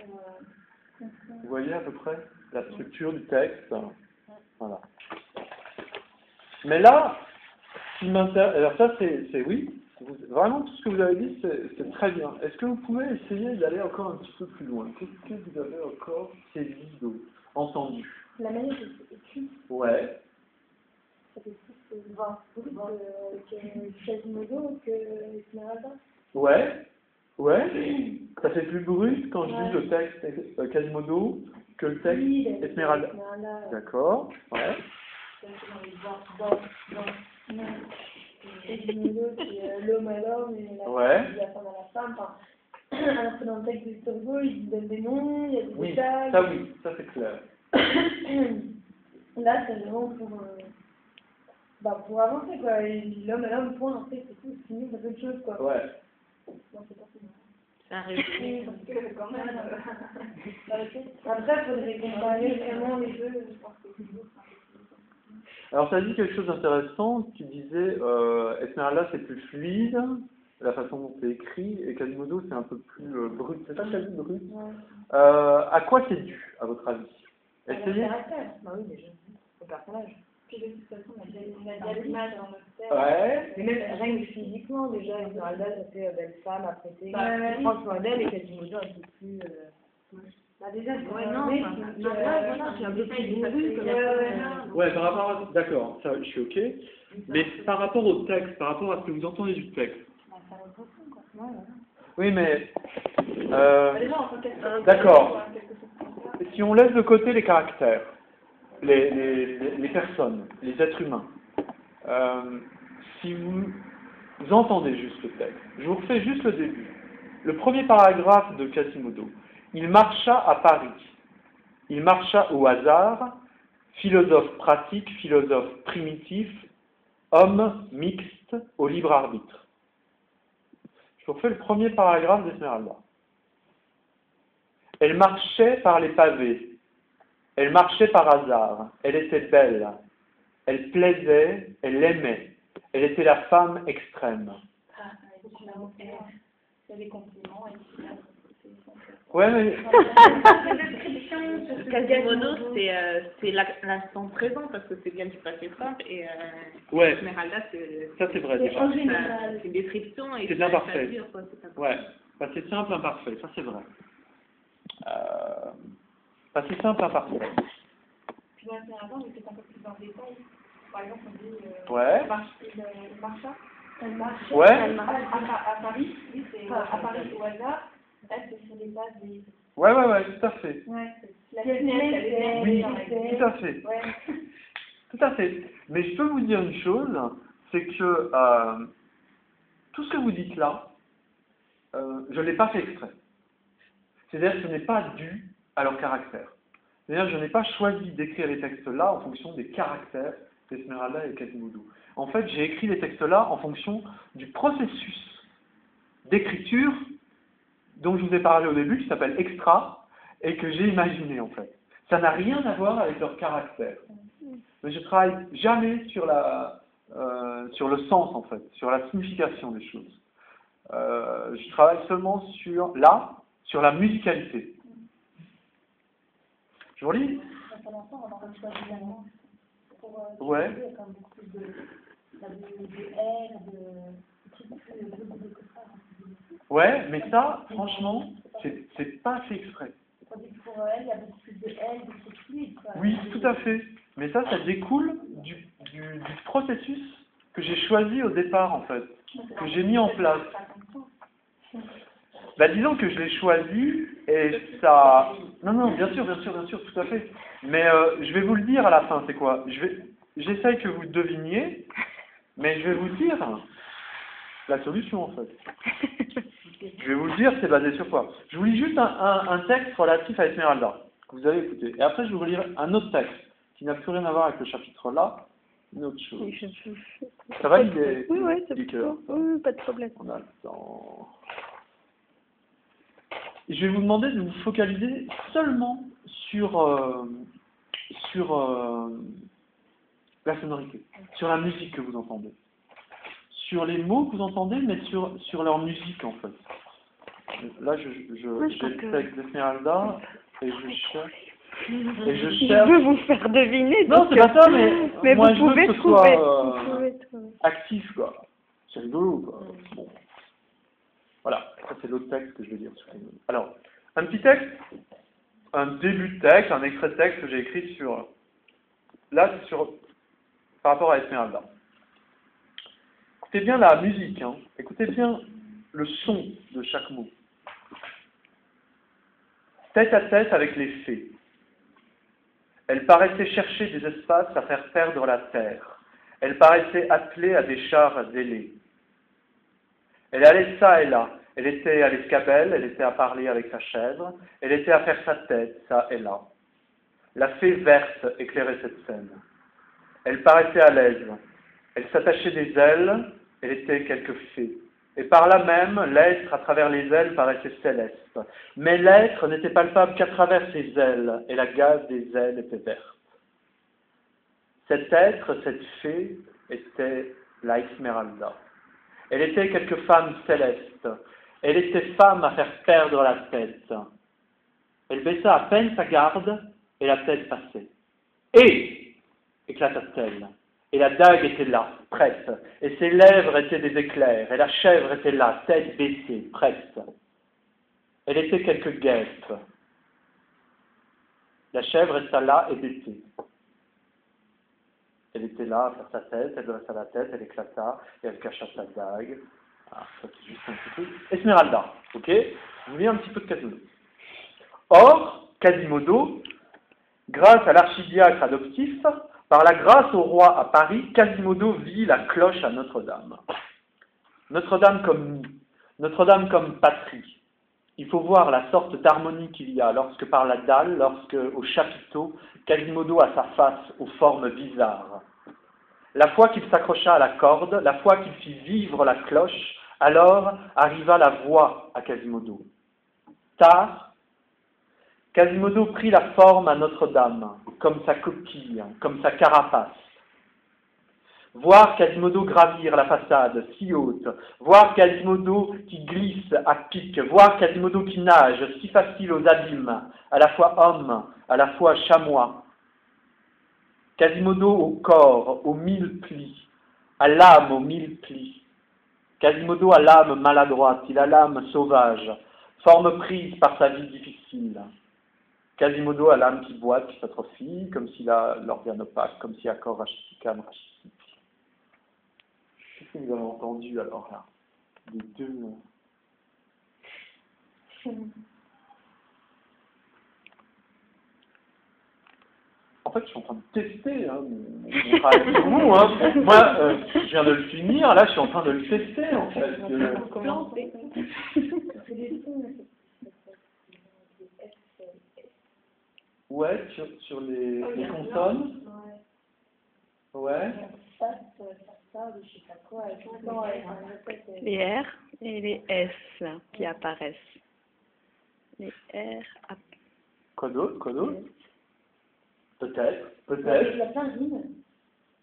Vous voyez à peu près la structure du texte. Voilà. Mais là, ce qui m'intéresse, alors ça c'est oui, vraiment tout ce que vous avez dit c'est très bien. Est-ce que vous pouvez essayer d'aller encore un petit peu plus loin? Qu'est-ce que vous avez encore saisi, entendu? La manière dont c'est écrit, Ouais. ça fait plus que Quasimodo que Esmeralda. Ouais. Ouais. Ça fait plus brut quand je lis le texte Quasimodo que le texte Esmeralda. D'accord. Ouais. Quasimodo, c'est l'homme à l'homme et la femme à la femme. Enfin, alors que dans le texte de Victor Hugo, il donne des noms, il y a des détails. Oui, ça c'est clair. Là, c'est vraiment pour avancer, quoi. Et l'homme à l'homme, point, en fait, c'est tout. Sinon, ça fait autre chose, quoi. Ouais. Non, c'est pas ça. C'est un résumé. Parce que quand même. Après, il faudrait comparer vraiment les deux. Je pense que c'est beau. Alors ça dit quelque chose d'intéressant, tu disais Esmeralda c'est plus fluide, la façon dont c'est écrit, et Quasimodo c'est un peu plus brut. C'est pas quasi brut. Ouais. À quoi c'est dû, à votre avis? Le Essayez. caractère. Bah oui, déjà. Le personnage. Puis de toute façon, on a déjà l'image dans notre tête. Ouais. Mais même rien que physiquement, déjà, Esmeralda, ça fait belle femme, apprêtée, prendre soin d'elle, et Quasimodo un peu plus. Bah déjà, Ouais, non, c'est un peu plus bourru, Ouais, par rapport à... D'accord, ça, je suis ok. Mais par rapport au texte, par rapport à ce que vous entendez du texte. Oui, mais... D'accord. Si on laisse de côté les caractères, les personnes, les êtres humains, si vous entendez juste le texte, je vous refais juste le début. Le premier paragraphe de Quasimodo. Il marcha à Paris. Il marcha au hasard, philosophe pratique, philosophe primitif, homme mixte au libre arbitre. Je vous refais le premier paragraphe d'Esmeralda. Elle marchait par les pavés. Elle marchait par hasard. Elle était belle. Elle plaisait. Elle aimait. Elle était la femme extrême. Il y a des compliments et Ouais, mais... Quasimodo, c'est l'instant présent, parce que c'est bien du passé simple, et Ouais. Esmeralda, c'est Ça c'est vrai déjà. une description, et C'est bien parfait. dure, quoi, c'est imparfait. Ouais, passé simple, imparfait, ça c'est vrai. Passé simple, imparfait. Puis dans Esmeralda, on était un peu plus dans le détail. Par exemple, on dit Ouais. il marcha. Elle marchait Ouais. à Paris, oui, c'est à Paris au hasard. Là, c'est sur les bases des... Ouais, tout à fait. Ouais, la fenêtre, elle est Oui, bien. tout à fait. Ouais. Tout à fait. Mais je peux vous dire une chose, c'est que tout ce que vous dites là, je ne l'ai pas fait exprès. C'est-à-dire que ce n'est pas dû à leur caractère. C'est-à-dire que je n'ai pas choisi d'écrire les textes-là en fonction des caractères d'Esmeralda et Quasimodo. En fait, j'ai écrit les textes-là en fonction du processus d'écriture dont je vous ai parlé au début, qui s'appelle extra, et que j'ai imaginé en fait. Ça n'a rien à voir avec leur caractère. Mais je travaille jamais sur le sens en fait, sur la signification des choses. Je travaille seulement sur la musicalité. Je vous relis? Ça fait longtemps, on en reçoit évidemment. Ouais. Il y a quand même beaucoup de R, de trucs plus Ouais, mais ça, franchement, c'est pas fait exprès. Tandis que pour elle, il y a beaucoup plus de L, de trucs fluides, quoi. Oui, tout à fait. Mais ça découle du processus que j'ai choisi au départ, en fait, que j'ai mis en place. Bah, disons que je l'ai choisi et ça... Non, bien sûr, tout à fait. Mais je vais vous le dire à la fin, c'est quoi? J'essaye que vous deviniez, mais je vais vous dire la solution, en fait. Je vais vous le dire, c'est basé sur quoi? Je vous lis juste un texte relatif à Esmeralda, que vous avez écouté. Et après, je vais vous lire un autre texte, qui n'a plus rien à voir avec le chapitre là, une autre chose. Ça va, il est... Oui, c'est du cœur. oui, pas de problème. On a le temps. Et je vais vous demander de vous focaliser seulement sur la sonorité, sur la musique que vous entendez. Sur les mots que vous entendez, mais sur leur musique, en fait. Là, j'ai le texte d'Esmeralda, et je cherche... Je veux vous faire deviner. Non, c'est pas ça, mais moi, vous je veux pouvez que ce trouver. soit actif, quoi. C'est rigolo, quoi. Bon. Voilà, ça c'est l'autre texte que je vais lire sur les mots. Alors, un petit texte, un début de texte, un extrait de texte que j'ai écrit sur... Là, c'est par rapport à Esmeralda. Écoutez bien la musique, hein. Écoutez bien le son de chaque mot. Tête à tête avec les fées. Elle paraissait chercher des espaces à faire perdre la terre. Elle paraissait attelée à des chars ailés. Elle allait ça et là. Elle était à l'escabelle, elle était à parler avec sa chèvre, elle était à faire sa tête, ça et là. La fée verte éclairait cette scène. Elle paraissait à l'aise. Elle s'attachait des ailes, elle était quelque fée. Et par là même, l'être à travers les ailes paraissait céleste. Mais l'être n'était palpable qu'à travers ses ailes, et la gaze des ailes était verte. Cet être, cette fée, était la Esmeralda. Elle était quelque femme céleste. Elle était femme à faire perdre la tête. Elle baissa à peine sa garde, et la tête passait. Et éclata-t-elle. Et la dague était là, prête, et ses lèvres étaient des éclairs, et la chèvre était là, tête baissée, prête. Elle était quelque guêpe. La chèvre resta là et baissée. Elle était là à faire sa tête, elle dressa la tête, elle éclata, et elle cacha sa dague. Ah, ça c'est juste un petit peu. Esmeralda, ok? Je vous lis un petit peu de Quasimodo. Or, Quasimodo, grâce à l'archidiacre adoptif, par la grâce au roi à Paris, Quasimodo vit la cloche à Notre-Dame. Notre-Dame comme nid, Notre-Dame comme patrie. Il faut voir la sorte d'harmonie qu'il y a lorsque par la dalle, lorsque au chapiteau, Quasimodo a sa face aux formes bizarres. La fois qu'il s'accrocha à la corde, la fois qu'il fit vivre la cloche, alors arriva la voix à Quasimodo. Tard, Quasimodo prit la forme à Notre-Dame, comme sa coquille, comme sa carapace. Voir Quasimodo gravir la façade si haute, voir Quasimodo qui glisse à pic, voir Quasimodo qui nage si facile aux abîmes, à la fois homme, à la fois chamois. Quasimodo au corps, aux 1000 plis, à l'âme aux 1000 plis. Quasimodo a l'âme maladroite, il a l'âme sauvage, forme prise par sa vie difficile. Quasimodo a l'âme qui boite, qui s'atrophie, comme s'il a l'organe opaque, comme si accord rachiticam rachitique. Qu'est-ce que vous avez entendu alors là? Les deux. En fait, je suis en train de tester mon travail sur vous. Moi, je viens de le finir, là, je suis en train de le tester, en fait. Ouais, sur les consonnes. Ouais. Les R et les S qui apparaissent. Les R. Quoi d'autre? Peut-être. Il y a plein de rimes.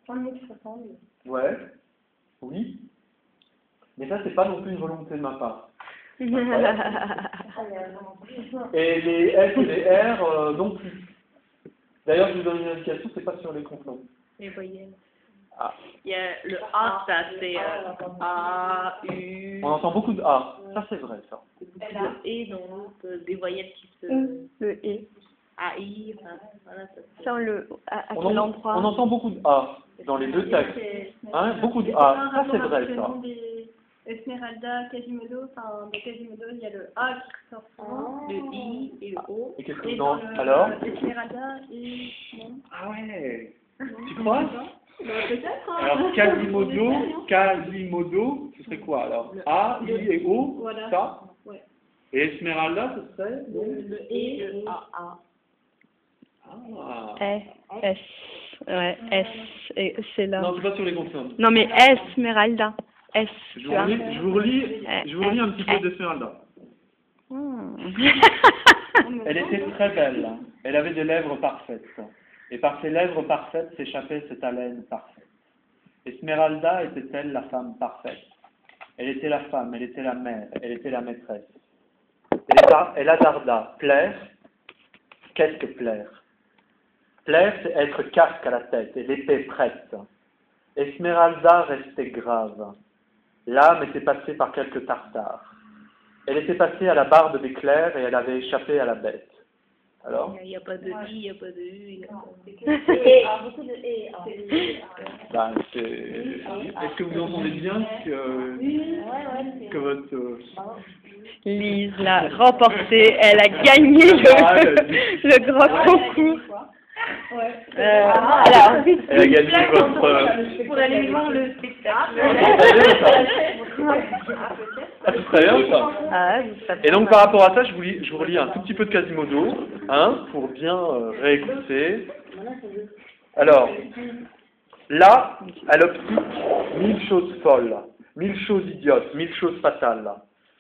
Plein de mots qui se ressemblent. Ouais. Oui. Mais ça, c'est pas non plus une volonté de ma part. Et les S et les R non plus. D'ailleurs, je vous donne une indication, c'est pas sur les consonnes. Les voyelles. Ah. Il y a le A, ça c'est A, U. On entend beaucoup de A. Ça, c'est vrai, ça. Le E dans l'autre, des voyelles qui se. Le E. AI, enfin, voilà, ça. Ça, à On, quel on endroit? entend beaucoup de A dans les deux textes. Hein, beaucoup de A. Ça, c'est vrai, ça. Esmeralda, Quasimodo, enfin, dans Quasimodo, il y a le A qui ressort souvent, le I et le O. Et qu'est-ce que Et dans... dans le Alors Esmeralda et... Non. Ah ouais. Non, Tu crois? Bah, peut-être, hein. Alors Quasimodo, ce serait quoi alors? A, I et O, Voilà. ça? Ouais. Et Esmeralda, ce serait? Le E et le A. Ah. S. Ouais, S. Et c'est là. Non, c'est pas sur les consonnes. Non, mais Esmeralda. S. Je Tu vois. vous relis un petit peu d'Esmeralda. Elle était très belle. Elle avait des lèvres parfaites. Et par ses lèvres parfaites s'échappait cette haleine parfaite. Esmeralda était-elle la femme parfaite? Elle était la femme, elle était la mère, elle était la maîtresse. Elle hasarda. Plaire? Qu'est-ce que plaire? Plaire, c'est être casque à la tête et l'épée prête. Esmeralda restait grave. L'âme était passée par quelques tartares. Elle était passée à la barbe d'éclair et elle avait échappé à la bête. Alors? Il n'y a pas de I, il n'y a pas de U, il y a pas Beaucoup de et. Ben, est-ce que vous entendez bien que votre... Lise l'a remporté, elle a gagné le grand concours. Alors, Elle a gagné votre... Pour aller voir le spectacle. Ah, c'est très bien ça. Et donc par rapport à ça, je vous relis un tout petit peu de Quasimodo, hein, pour bien réécouter. Alors, là, à l'optique, 1000 choses folles, 1000 choses idiotes, 1000 choses fatales,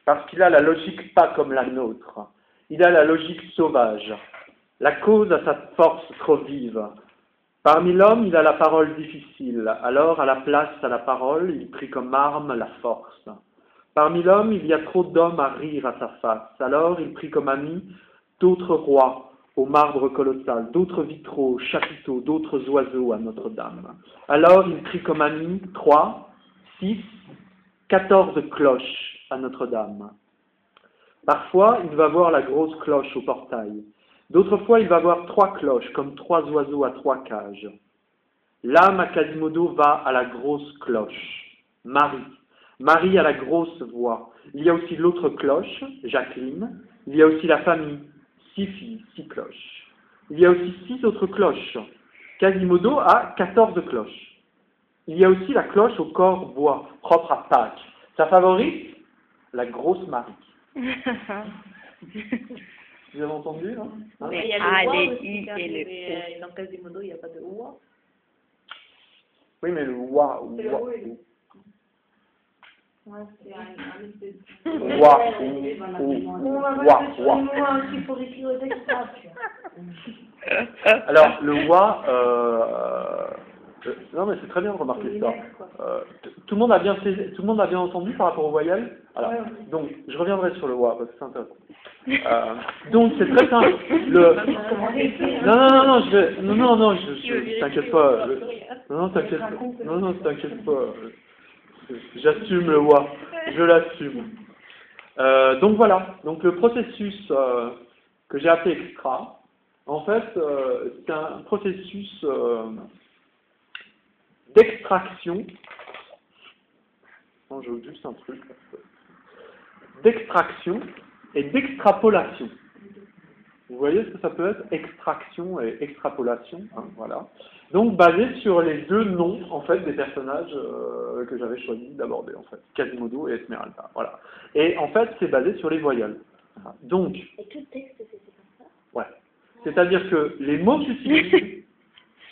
parce qu'il a la logique pas comme la nôtre. Il a la logique sauvage. La cause a sa force trop vive. Parmi l'homme, il a la parole difficile. Alors, à la place à la parole, il prit comme arme la force. Parmi l'homme, il y a trop d'hommes à rire à sa face. Alors, il prit comme amis d'autres rois au marbre colossal, d'autres vitraux, chapiteaux, d'autres oiseaux à Notre-Dame. Alors, il prit comme amis 3, 6, 14 cloches à Notre-Dame. Parfois, il va voir la grosse cloche au portail. D'autres fois, il va voir 3 cloches, comme 3 oiseaux à 3 cages. L'âme à Quasimodo va à la grosse cloche. Marie. Marie a la grosse voix. Il y a aussi l'autre cloche, Jacqueline. Il y a aussi la famille, 6 filles, 6 cloches. Il y a aussi 6 autres cloches. Quasimodo a 14 cloches. Il y a aussi la cloche au corps bois, propre à Pâques. Sa favorite, la grosse Marie. Vous avez entendu, là, hein? Mais il y a le Ah, roi les aussi, I car et le il est dans Quasimodo, il n'y a pas de roi. Oui, mais le wa. On va il faut écrire le texte. Alors, le wa, non mais c'est très bien de remarquer ça. Tout le monde a bien entendu par rapport aux voyelles. Alors, donc, je reviendrai sur le wa parce que c'est intéressant. Donc, c'est très simple. T'inquiète pas. T'inquiète pas. J'assume le wa. Je l'assume. Donc voilà. Donc le processus que j'ai appelé extra, en fait, c'est un processus d'extraction. Non, j'ouvre juste un truc. D'extraction et d'extrapolation. Vous voyez ce que ça peut être? Extraction et extrapolation, hein, voilà. Donc basé sur les deux noms en fait des personnages que j'avais choisi d'aborder en fait, Quasimodo et Esmeralda, voilà. Et en fait c'est basé sur les voyelles. Donc. Et tout texte c'est comme ça? Ouais. C'est-à-dire que les mots que j'utilise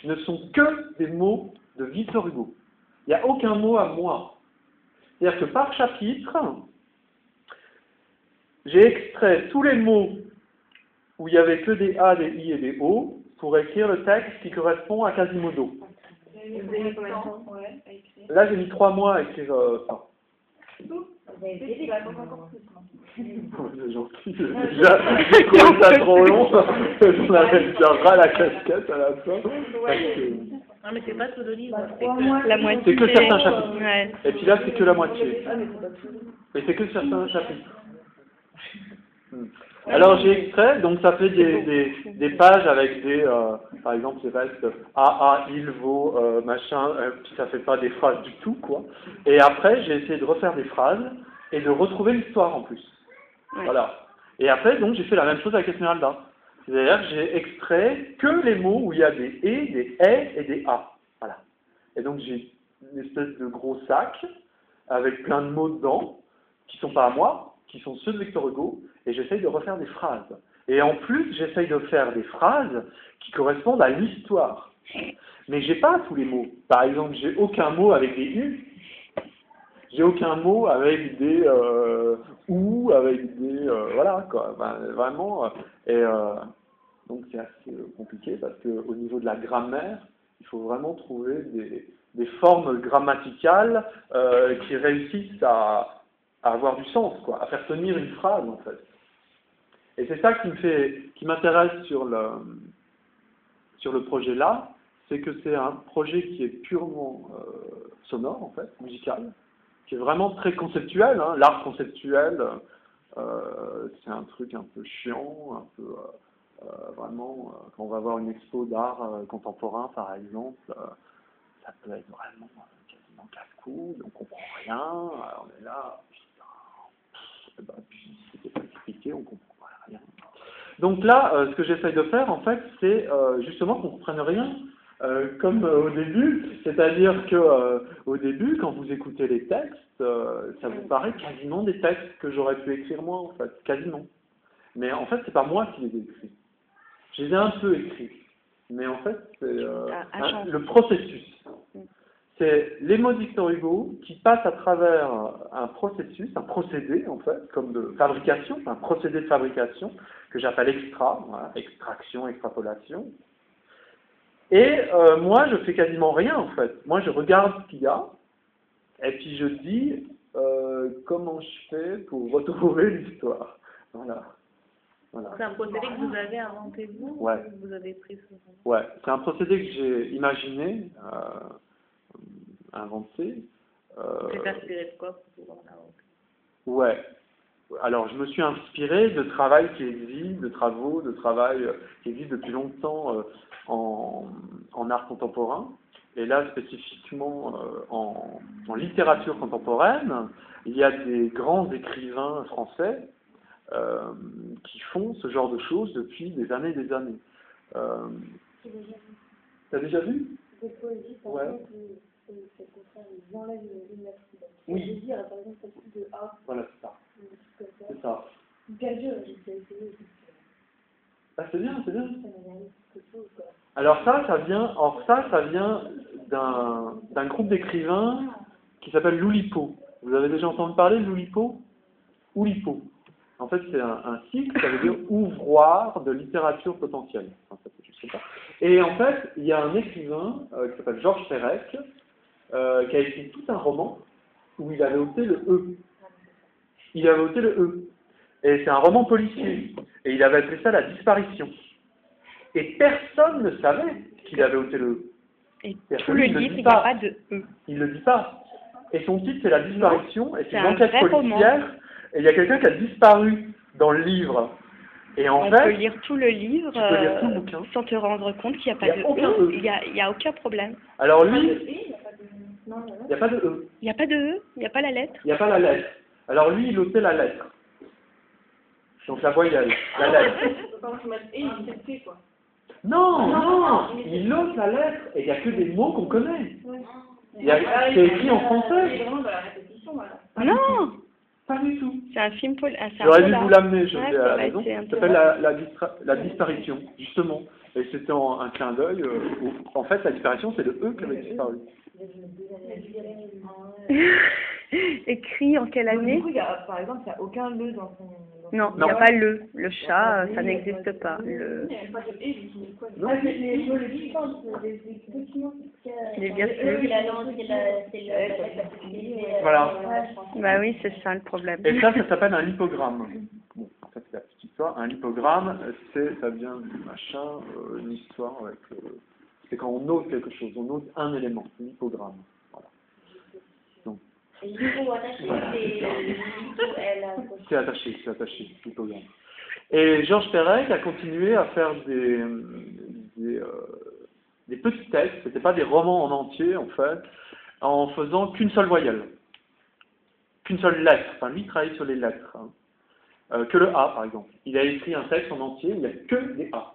ne sont que des mots de Victor Hugo. Il n'y a aucun mot à moi. C'est-à-dire que par chapitre, j'ai extrait tous les mots où il n'y avait que des A, des I et des O pour écrire le texte qui correspond à Quasimodo. Là, j'ai mis 3 mois à écrire ça. C'est gentil. Déjà, j'ai trouvé ça trop long. J'en avais déjà ras la casquette à la fin. Non, mais c'est pas tout le livre. La moitié. C'est que certains chapitres. Ouais. Et puis là, c'est que la moitié. Et c'est que certains chapitres. Alors j'ai extrait, donc ça fait des pages avec des, par exemple, c'est reste il vaut, machin, puis ça fait pas des phrases du tout, quoi. Et après, j'ai essayé de refaire des phrases et de retrouver l'histoire en plus. Ouais. Voilà. Et après, donc, j'ai fait la même chose avec Esmeralda. C'est-à-dire que j'ai extrait que les mots où il y a des et, des et des a. Voilà. Et donc, j'ai une espèce de gros sac avec plein de mots dedans, qui sont pas à moi, qui sont ceux de Victor Hugo, et j'essaye de refaire des phrases. Et en plus, j'essaye de faire des phrases qui correspondent à l'histoire. Mais j'ai pas tous les mots. Par exemple, j'ai aucun mot avec des U, j'ai aucun mot avec des ou, avec des voilà quoi. Ben, vraiment. Donc c'est assez compliqué parce qu'au niveau de la grammaire, il faut vraiment trouver des formes grammaticales qui réussissent à avoir du sens, quoi, à faire tenir une phrase en fait. Et c'est ça qui m'intéresse sur le projet là, c'est que c'est un projet qui est purement sonore en fait, musical, qui est vraiment très conceptuel, hein. L'art conceptuel, c'est un truc un peu chiant, un peu vraiment, quand on va voir une expo d'art contemporain par exemple, ça peut être vraiment quasiment casse-cou, on comprend rien, on est là, putain, puis c'était pas expliqué, on comprend rien. Donc là, ce que j'essaye de faire en fait, c'est justement qu'on ne comprenne rien. Comme au début, c'est-à-dire que au début, quand vous écoutez les textes, ça vous paraît quasiment des textes que j'aurais pu écrire moi, en fait, quasiment. Mais en fait, c'est pas moi qui les ai écrits. Je les ai un peu écrits, mais en fait, c'est le processus. C'est les mots de Victor Hugo qui passent à travers un processus, un procédé en fait, comme de fabrication, un procédé de fabrication que j'appelle voilà, extraction, extrapolation. Et moi, je fais quasiment rien en fait. Moi, je regarde ce qu'il y a, et puis je dis comment je fais pour retrouver l'histoire. Voilà. C'est un procédé que vous avez inventé vous, ouais. Ou vous avez pris ce... Ouais, c'est un procédé que j'ai imaginé, inventé. C'est inspiré de quoi pour pouvoir l'inventer? Ouais. Alors, je me suis inspiré de travail qui existe, de travail qui existent depuis longtemps en art contemporain. Et là, spécifiquement en littérature contemporaine, il y a des grands écrivains français qui font ce genre de choses depuis des années et des années. T'as déjà vu? Des poésies, par ouais. exemple, c'est le contraire, ils enlèvent une lettre. Oui. Je veux dire, par exemple, celle de A. Voilà, c'est ça. C'est ça. Hyper dur, j'ai essayé. Ah, c'est bien, c'est bien. Ça m'a l'air quelque chose, quoi. Alors ça vient d'un groupe d'écrivains qui s'appelle l'Oulipo. Vous avez déjà entendu parler de l'Oulipo? Oulipo. En fait, c'est un cycle, ça veut dire ouvroir de littérature potentielle. En fait, je sais pas. Et en fait, il y a un écrivain qui s'appelle Georges Perec qui a écrit tout un roman où il avait ôté le E. Il avait ôté le E. Et c'est un roman policier. Et il avait appelé ça La Disparition. Et personne ne savait qu'il avait ôté le E. Et tout le livre, il n'y a pas de E. Il ne le dit pas. Et son titre, c'est La Disparition. Et c'est une enquête policière. Roman. Et il y a quelqu'un qui a disparu dans le livre. Et en fait, on peut lire tout le livre tu peux lire tout le bouquin. Sans te rendre compte qu'il n'y a pas de E. Il n'y a aucun problème. Alors lui, il n'y a pas de E. Il n'y a pas de E, il n'y a pas la lettre. Il n'y a pas la lettre. Alors lui, il ôtait la lettre. Donc la voyelle, la lettre. Non, il ôte la lettre et il n'y a que des mots qu'on connaît. C'est écrit en français. Non, pas du tout. C'est un film J'aurais dû vous l'amener, je l'ai à la maison. Ça Ça s'appelle la Disparition, justement. Et c'était un clin d'œil. En fait, la disparition, c'est le E qui avait disparu. Écrit en quelle année? Du coup, par exemple, il n'y a aucun le dans son... Non, il n'y a pas le. Le chat, ça n'existe pas. Le... Il n'y a pas de E, non. Les documents, les virtudes. Voilà. Bah oui, c'est ça le problème. Et ça s'appelle un lipogramme. Bon, ça c'est la petite histoire. Un lipogramme, ça vient du machin, une histoire avec... c'est quand on ôte quelque chose, on ôte un élément, un lipogramme. Voilà. Donc, et l'hypo attaché, c'est attaché, lipogramme. Et Georges Perec a continué à faire des petits textes, c'était pas des romans en entier en fait, en faisant qu'une seule voyelle, qu'une seule lettre. Enfin, lui il travaille sur les lettres, hein. Que le A par exemple. Il a écrit un texte en entier, il n'y a que des A.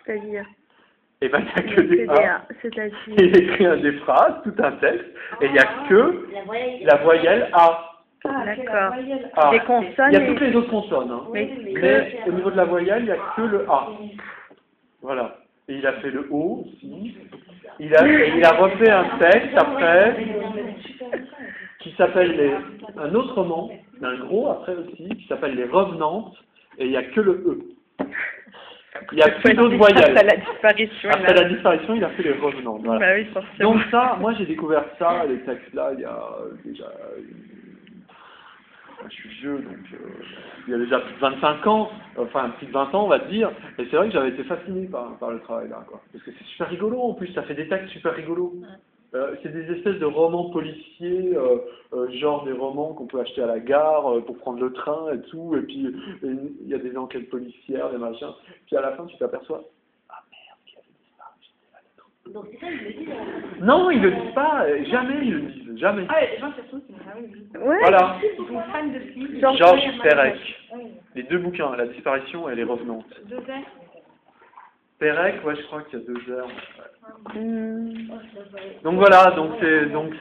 C'est-à-dire? Et ben il n'y a que des A. C'est-à-dire? Il écrit des phrases, tout un texte, et il n'y a que la voyelle A. D'accord. A. Les consonnes. Il y a toutes les autres consonnes, hein. Mais au niveau de la voyelle, il n'y a que le A. Voilà. Et il a fait le O aussi. Il a refait un texte après qui s'appelle un autre roman, un gros après aussi, qui s'appelle Les Revenantes, et il n'y a que le E. Il n'y a plus d'autres voyelles. Après la disparition. Après la disparition, il a fait Les Revenantes. Voilà. Bah oui, forcément. Donc ça, moi j'ai découvert ça, les textes-là, il y a déjà... Je suis vieux, donc il y a déjà plus de 25 ans, enfin plus de 20 ans on va dire, et c'est vrai que j'avais été fasciné par le travail là, quoi. Parce que c'est super rigolo en plus, ça fait des textes super rigolos. C'est des espèces de romans policiers, genre des romans qu'on peut acheter à la gare pour prendre le train et tout, et puis il y a des enquêtes policières, des machins, puis à la fin tu t'aperçois, ah merde, il y avait disparu, Donc c'est ça, ils le disent. non, ils le disent pas, jamais ils le disent, jamais. Ah, les gens surtout, c'est vraiment juste. Ouais. Voilà. Ils sont fans de films. Georges Perec. Les deux bouquins, La disparition et Les Revenantes. 2 heures. Perec, ouais, je crois qu'il y a 2 heures. Hmm. Donc voilà, donc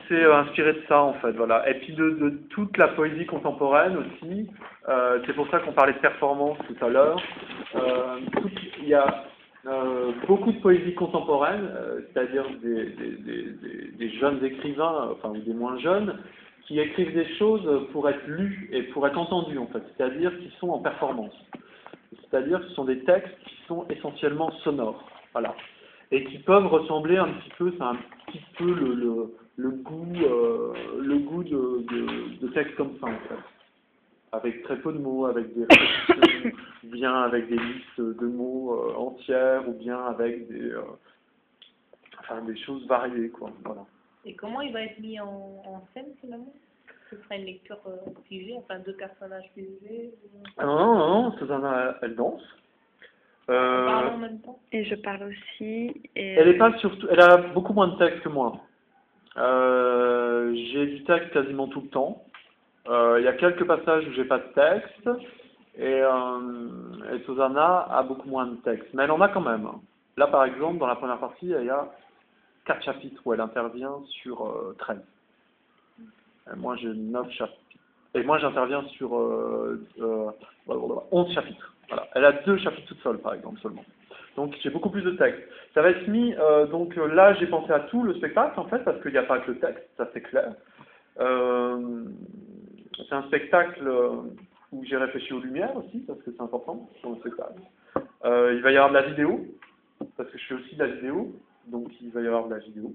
c'est inspiré de ça en fait, voilà. Et puis de toute la poésie contemporaine aussi. C'est pour ça qu'on parlait de performance tout à l'heure. Il y a beaucoup de poésie contemporaine, c'est-à-dire des jeunes écrivains, enfin ou des moins jeunes, qui écrivent des choses pour être lues et pour être entendues en fait, c'est-à-dire qui sont en performance. C'est-à-dire que ce sont des textes qui sont essentiellement sonores, voilà, et qui peuvent ressembler un petit peu, c'est un petit peu le goût de textes comme ça en fait, avec très peu de mots, avec des répétitions, ou bien avec des listes de mots entières, ou bien avec des choses variées, quoi, voilà. Et comment il va être mis en scène finalement? Ce sera une lecture figée, enfin 2 personnages figés? Ah non, Susanna, elle danse. Parlons en même temps. Et je parle aussi. Et... Elle est pas surtout, elle a beaucoup moins de texte que moi. J'ai du texte quasiment tout le temps. Il y a quelques passages où j'ai pas de texte. Et Susanna a beaucoup moins de texte. Mais elle en a quand même. Là, par exemple, dans la première partie, il y a 4 chapitres où elle intervient sur 13. Et moi, j'ai 9 chapitres. Et moi, j'interviens sur 11 chapitres. Voilà. Elle a 2 chapitres toute seule, par exemple, seulement. Donc, j'ai beaucoup plus de texte. Ça va être mis... donc là, j'ai pensé à tout le spectacle, en fait, parce qu'il n'y a pas que le texte, ça c'est clair. C'est un spectacle où j'ai réfléchi aux lumières aussi, parce que c'est important pour le spectacle. Il va y avoir de la vidéo, parce que je fais aussi de la vidéo, donc il va y avoir de la vidéo.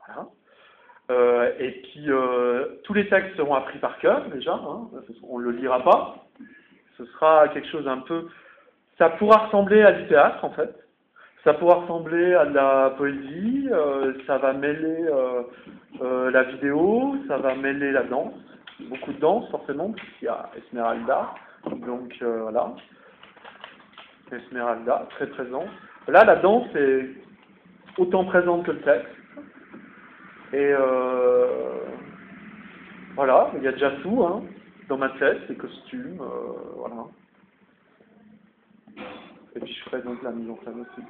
Voilà. Et puis, tous les textes seront appris par cœur, déjà, hein, on ne le lira pas. Ce sera quelque chose un peu... Ça pourra ressembler à du théâtre, en fait. Ça pourra ressembler à de la poésie, ça va mêler la vidéo, ça va mêler la danse. Beaucoup de danse, forcément, puisqu'il y a Esmeralda. Donc, voilà. Esmeralda, très présent. Là, la danse est autant présente que le texte. Et voilà, il y a déjà tout, hein, dans ma tête, les costumes, voilà. Et puis je ferai donc la mise en scène aussi.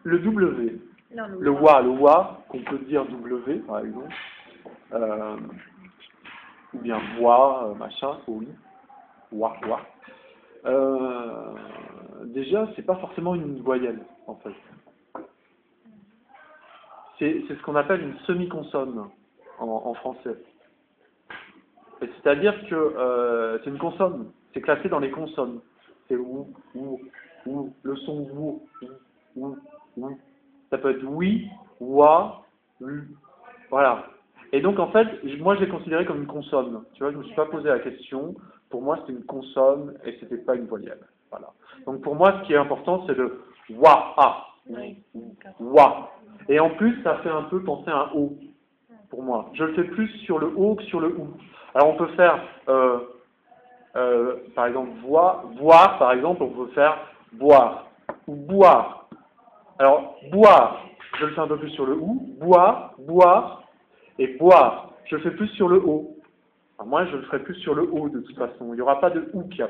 Le W, Non, le wa, qu'on peut dire W par exemple, ou bien voix, machin, oui, wa. Déjà, c'est pas forcément une voyelle, en fait. C'est ce qu'on appelle une semi-consonne en français. C'est-à-dire que c'est une consonne, c'est classé dans les consonnes. C'est ou, le son ou. Ça peut être oui, wa, voilà. Et donc en fait, moi je l'ai considéré comme une consonne. Tu vois, je me suis pas posé la question. Pour moi, c'était une consonne et c'était pas une voyelle. Voilà. Donc pour moi, ce qui est important, c'est le wa, wa. Et en plus, ça fait un peu penser à un o. Pour moi, je le fais plus sur le o que sur le ou. Alors on peut faire Par exemple, voir, par exemple, on peut faire boire ou boire. Alors, boire, je le fais un peu plus sur le ou, boire, et boire, je le fais plus sur le o. Alors, moi, je le ferai plus sur le o de toute façon. Il n'y aura pas de ou qui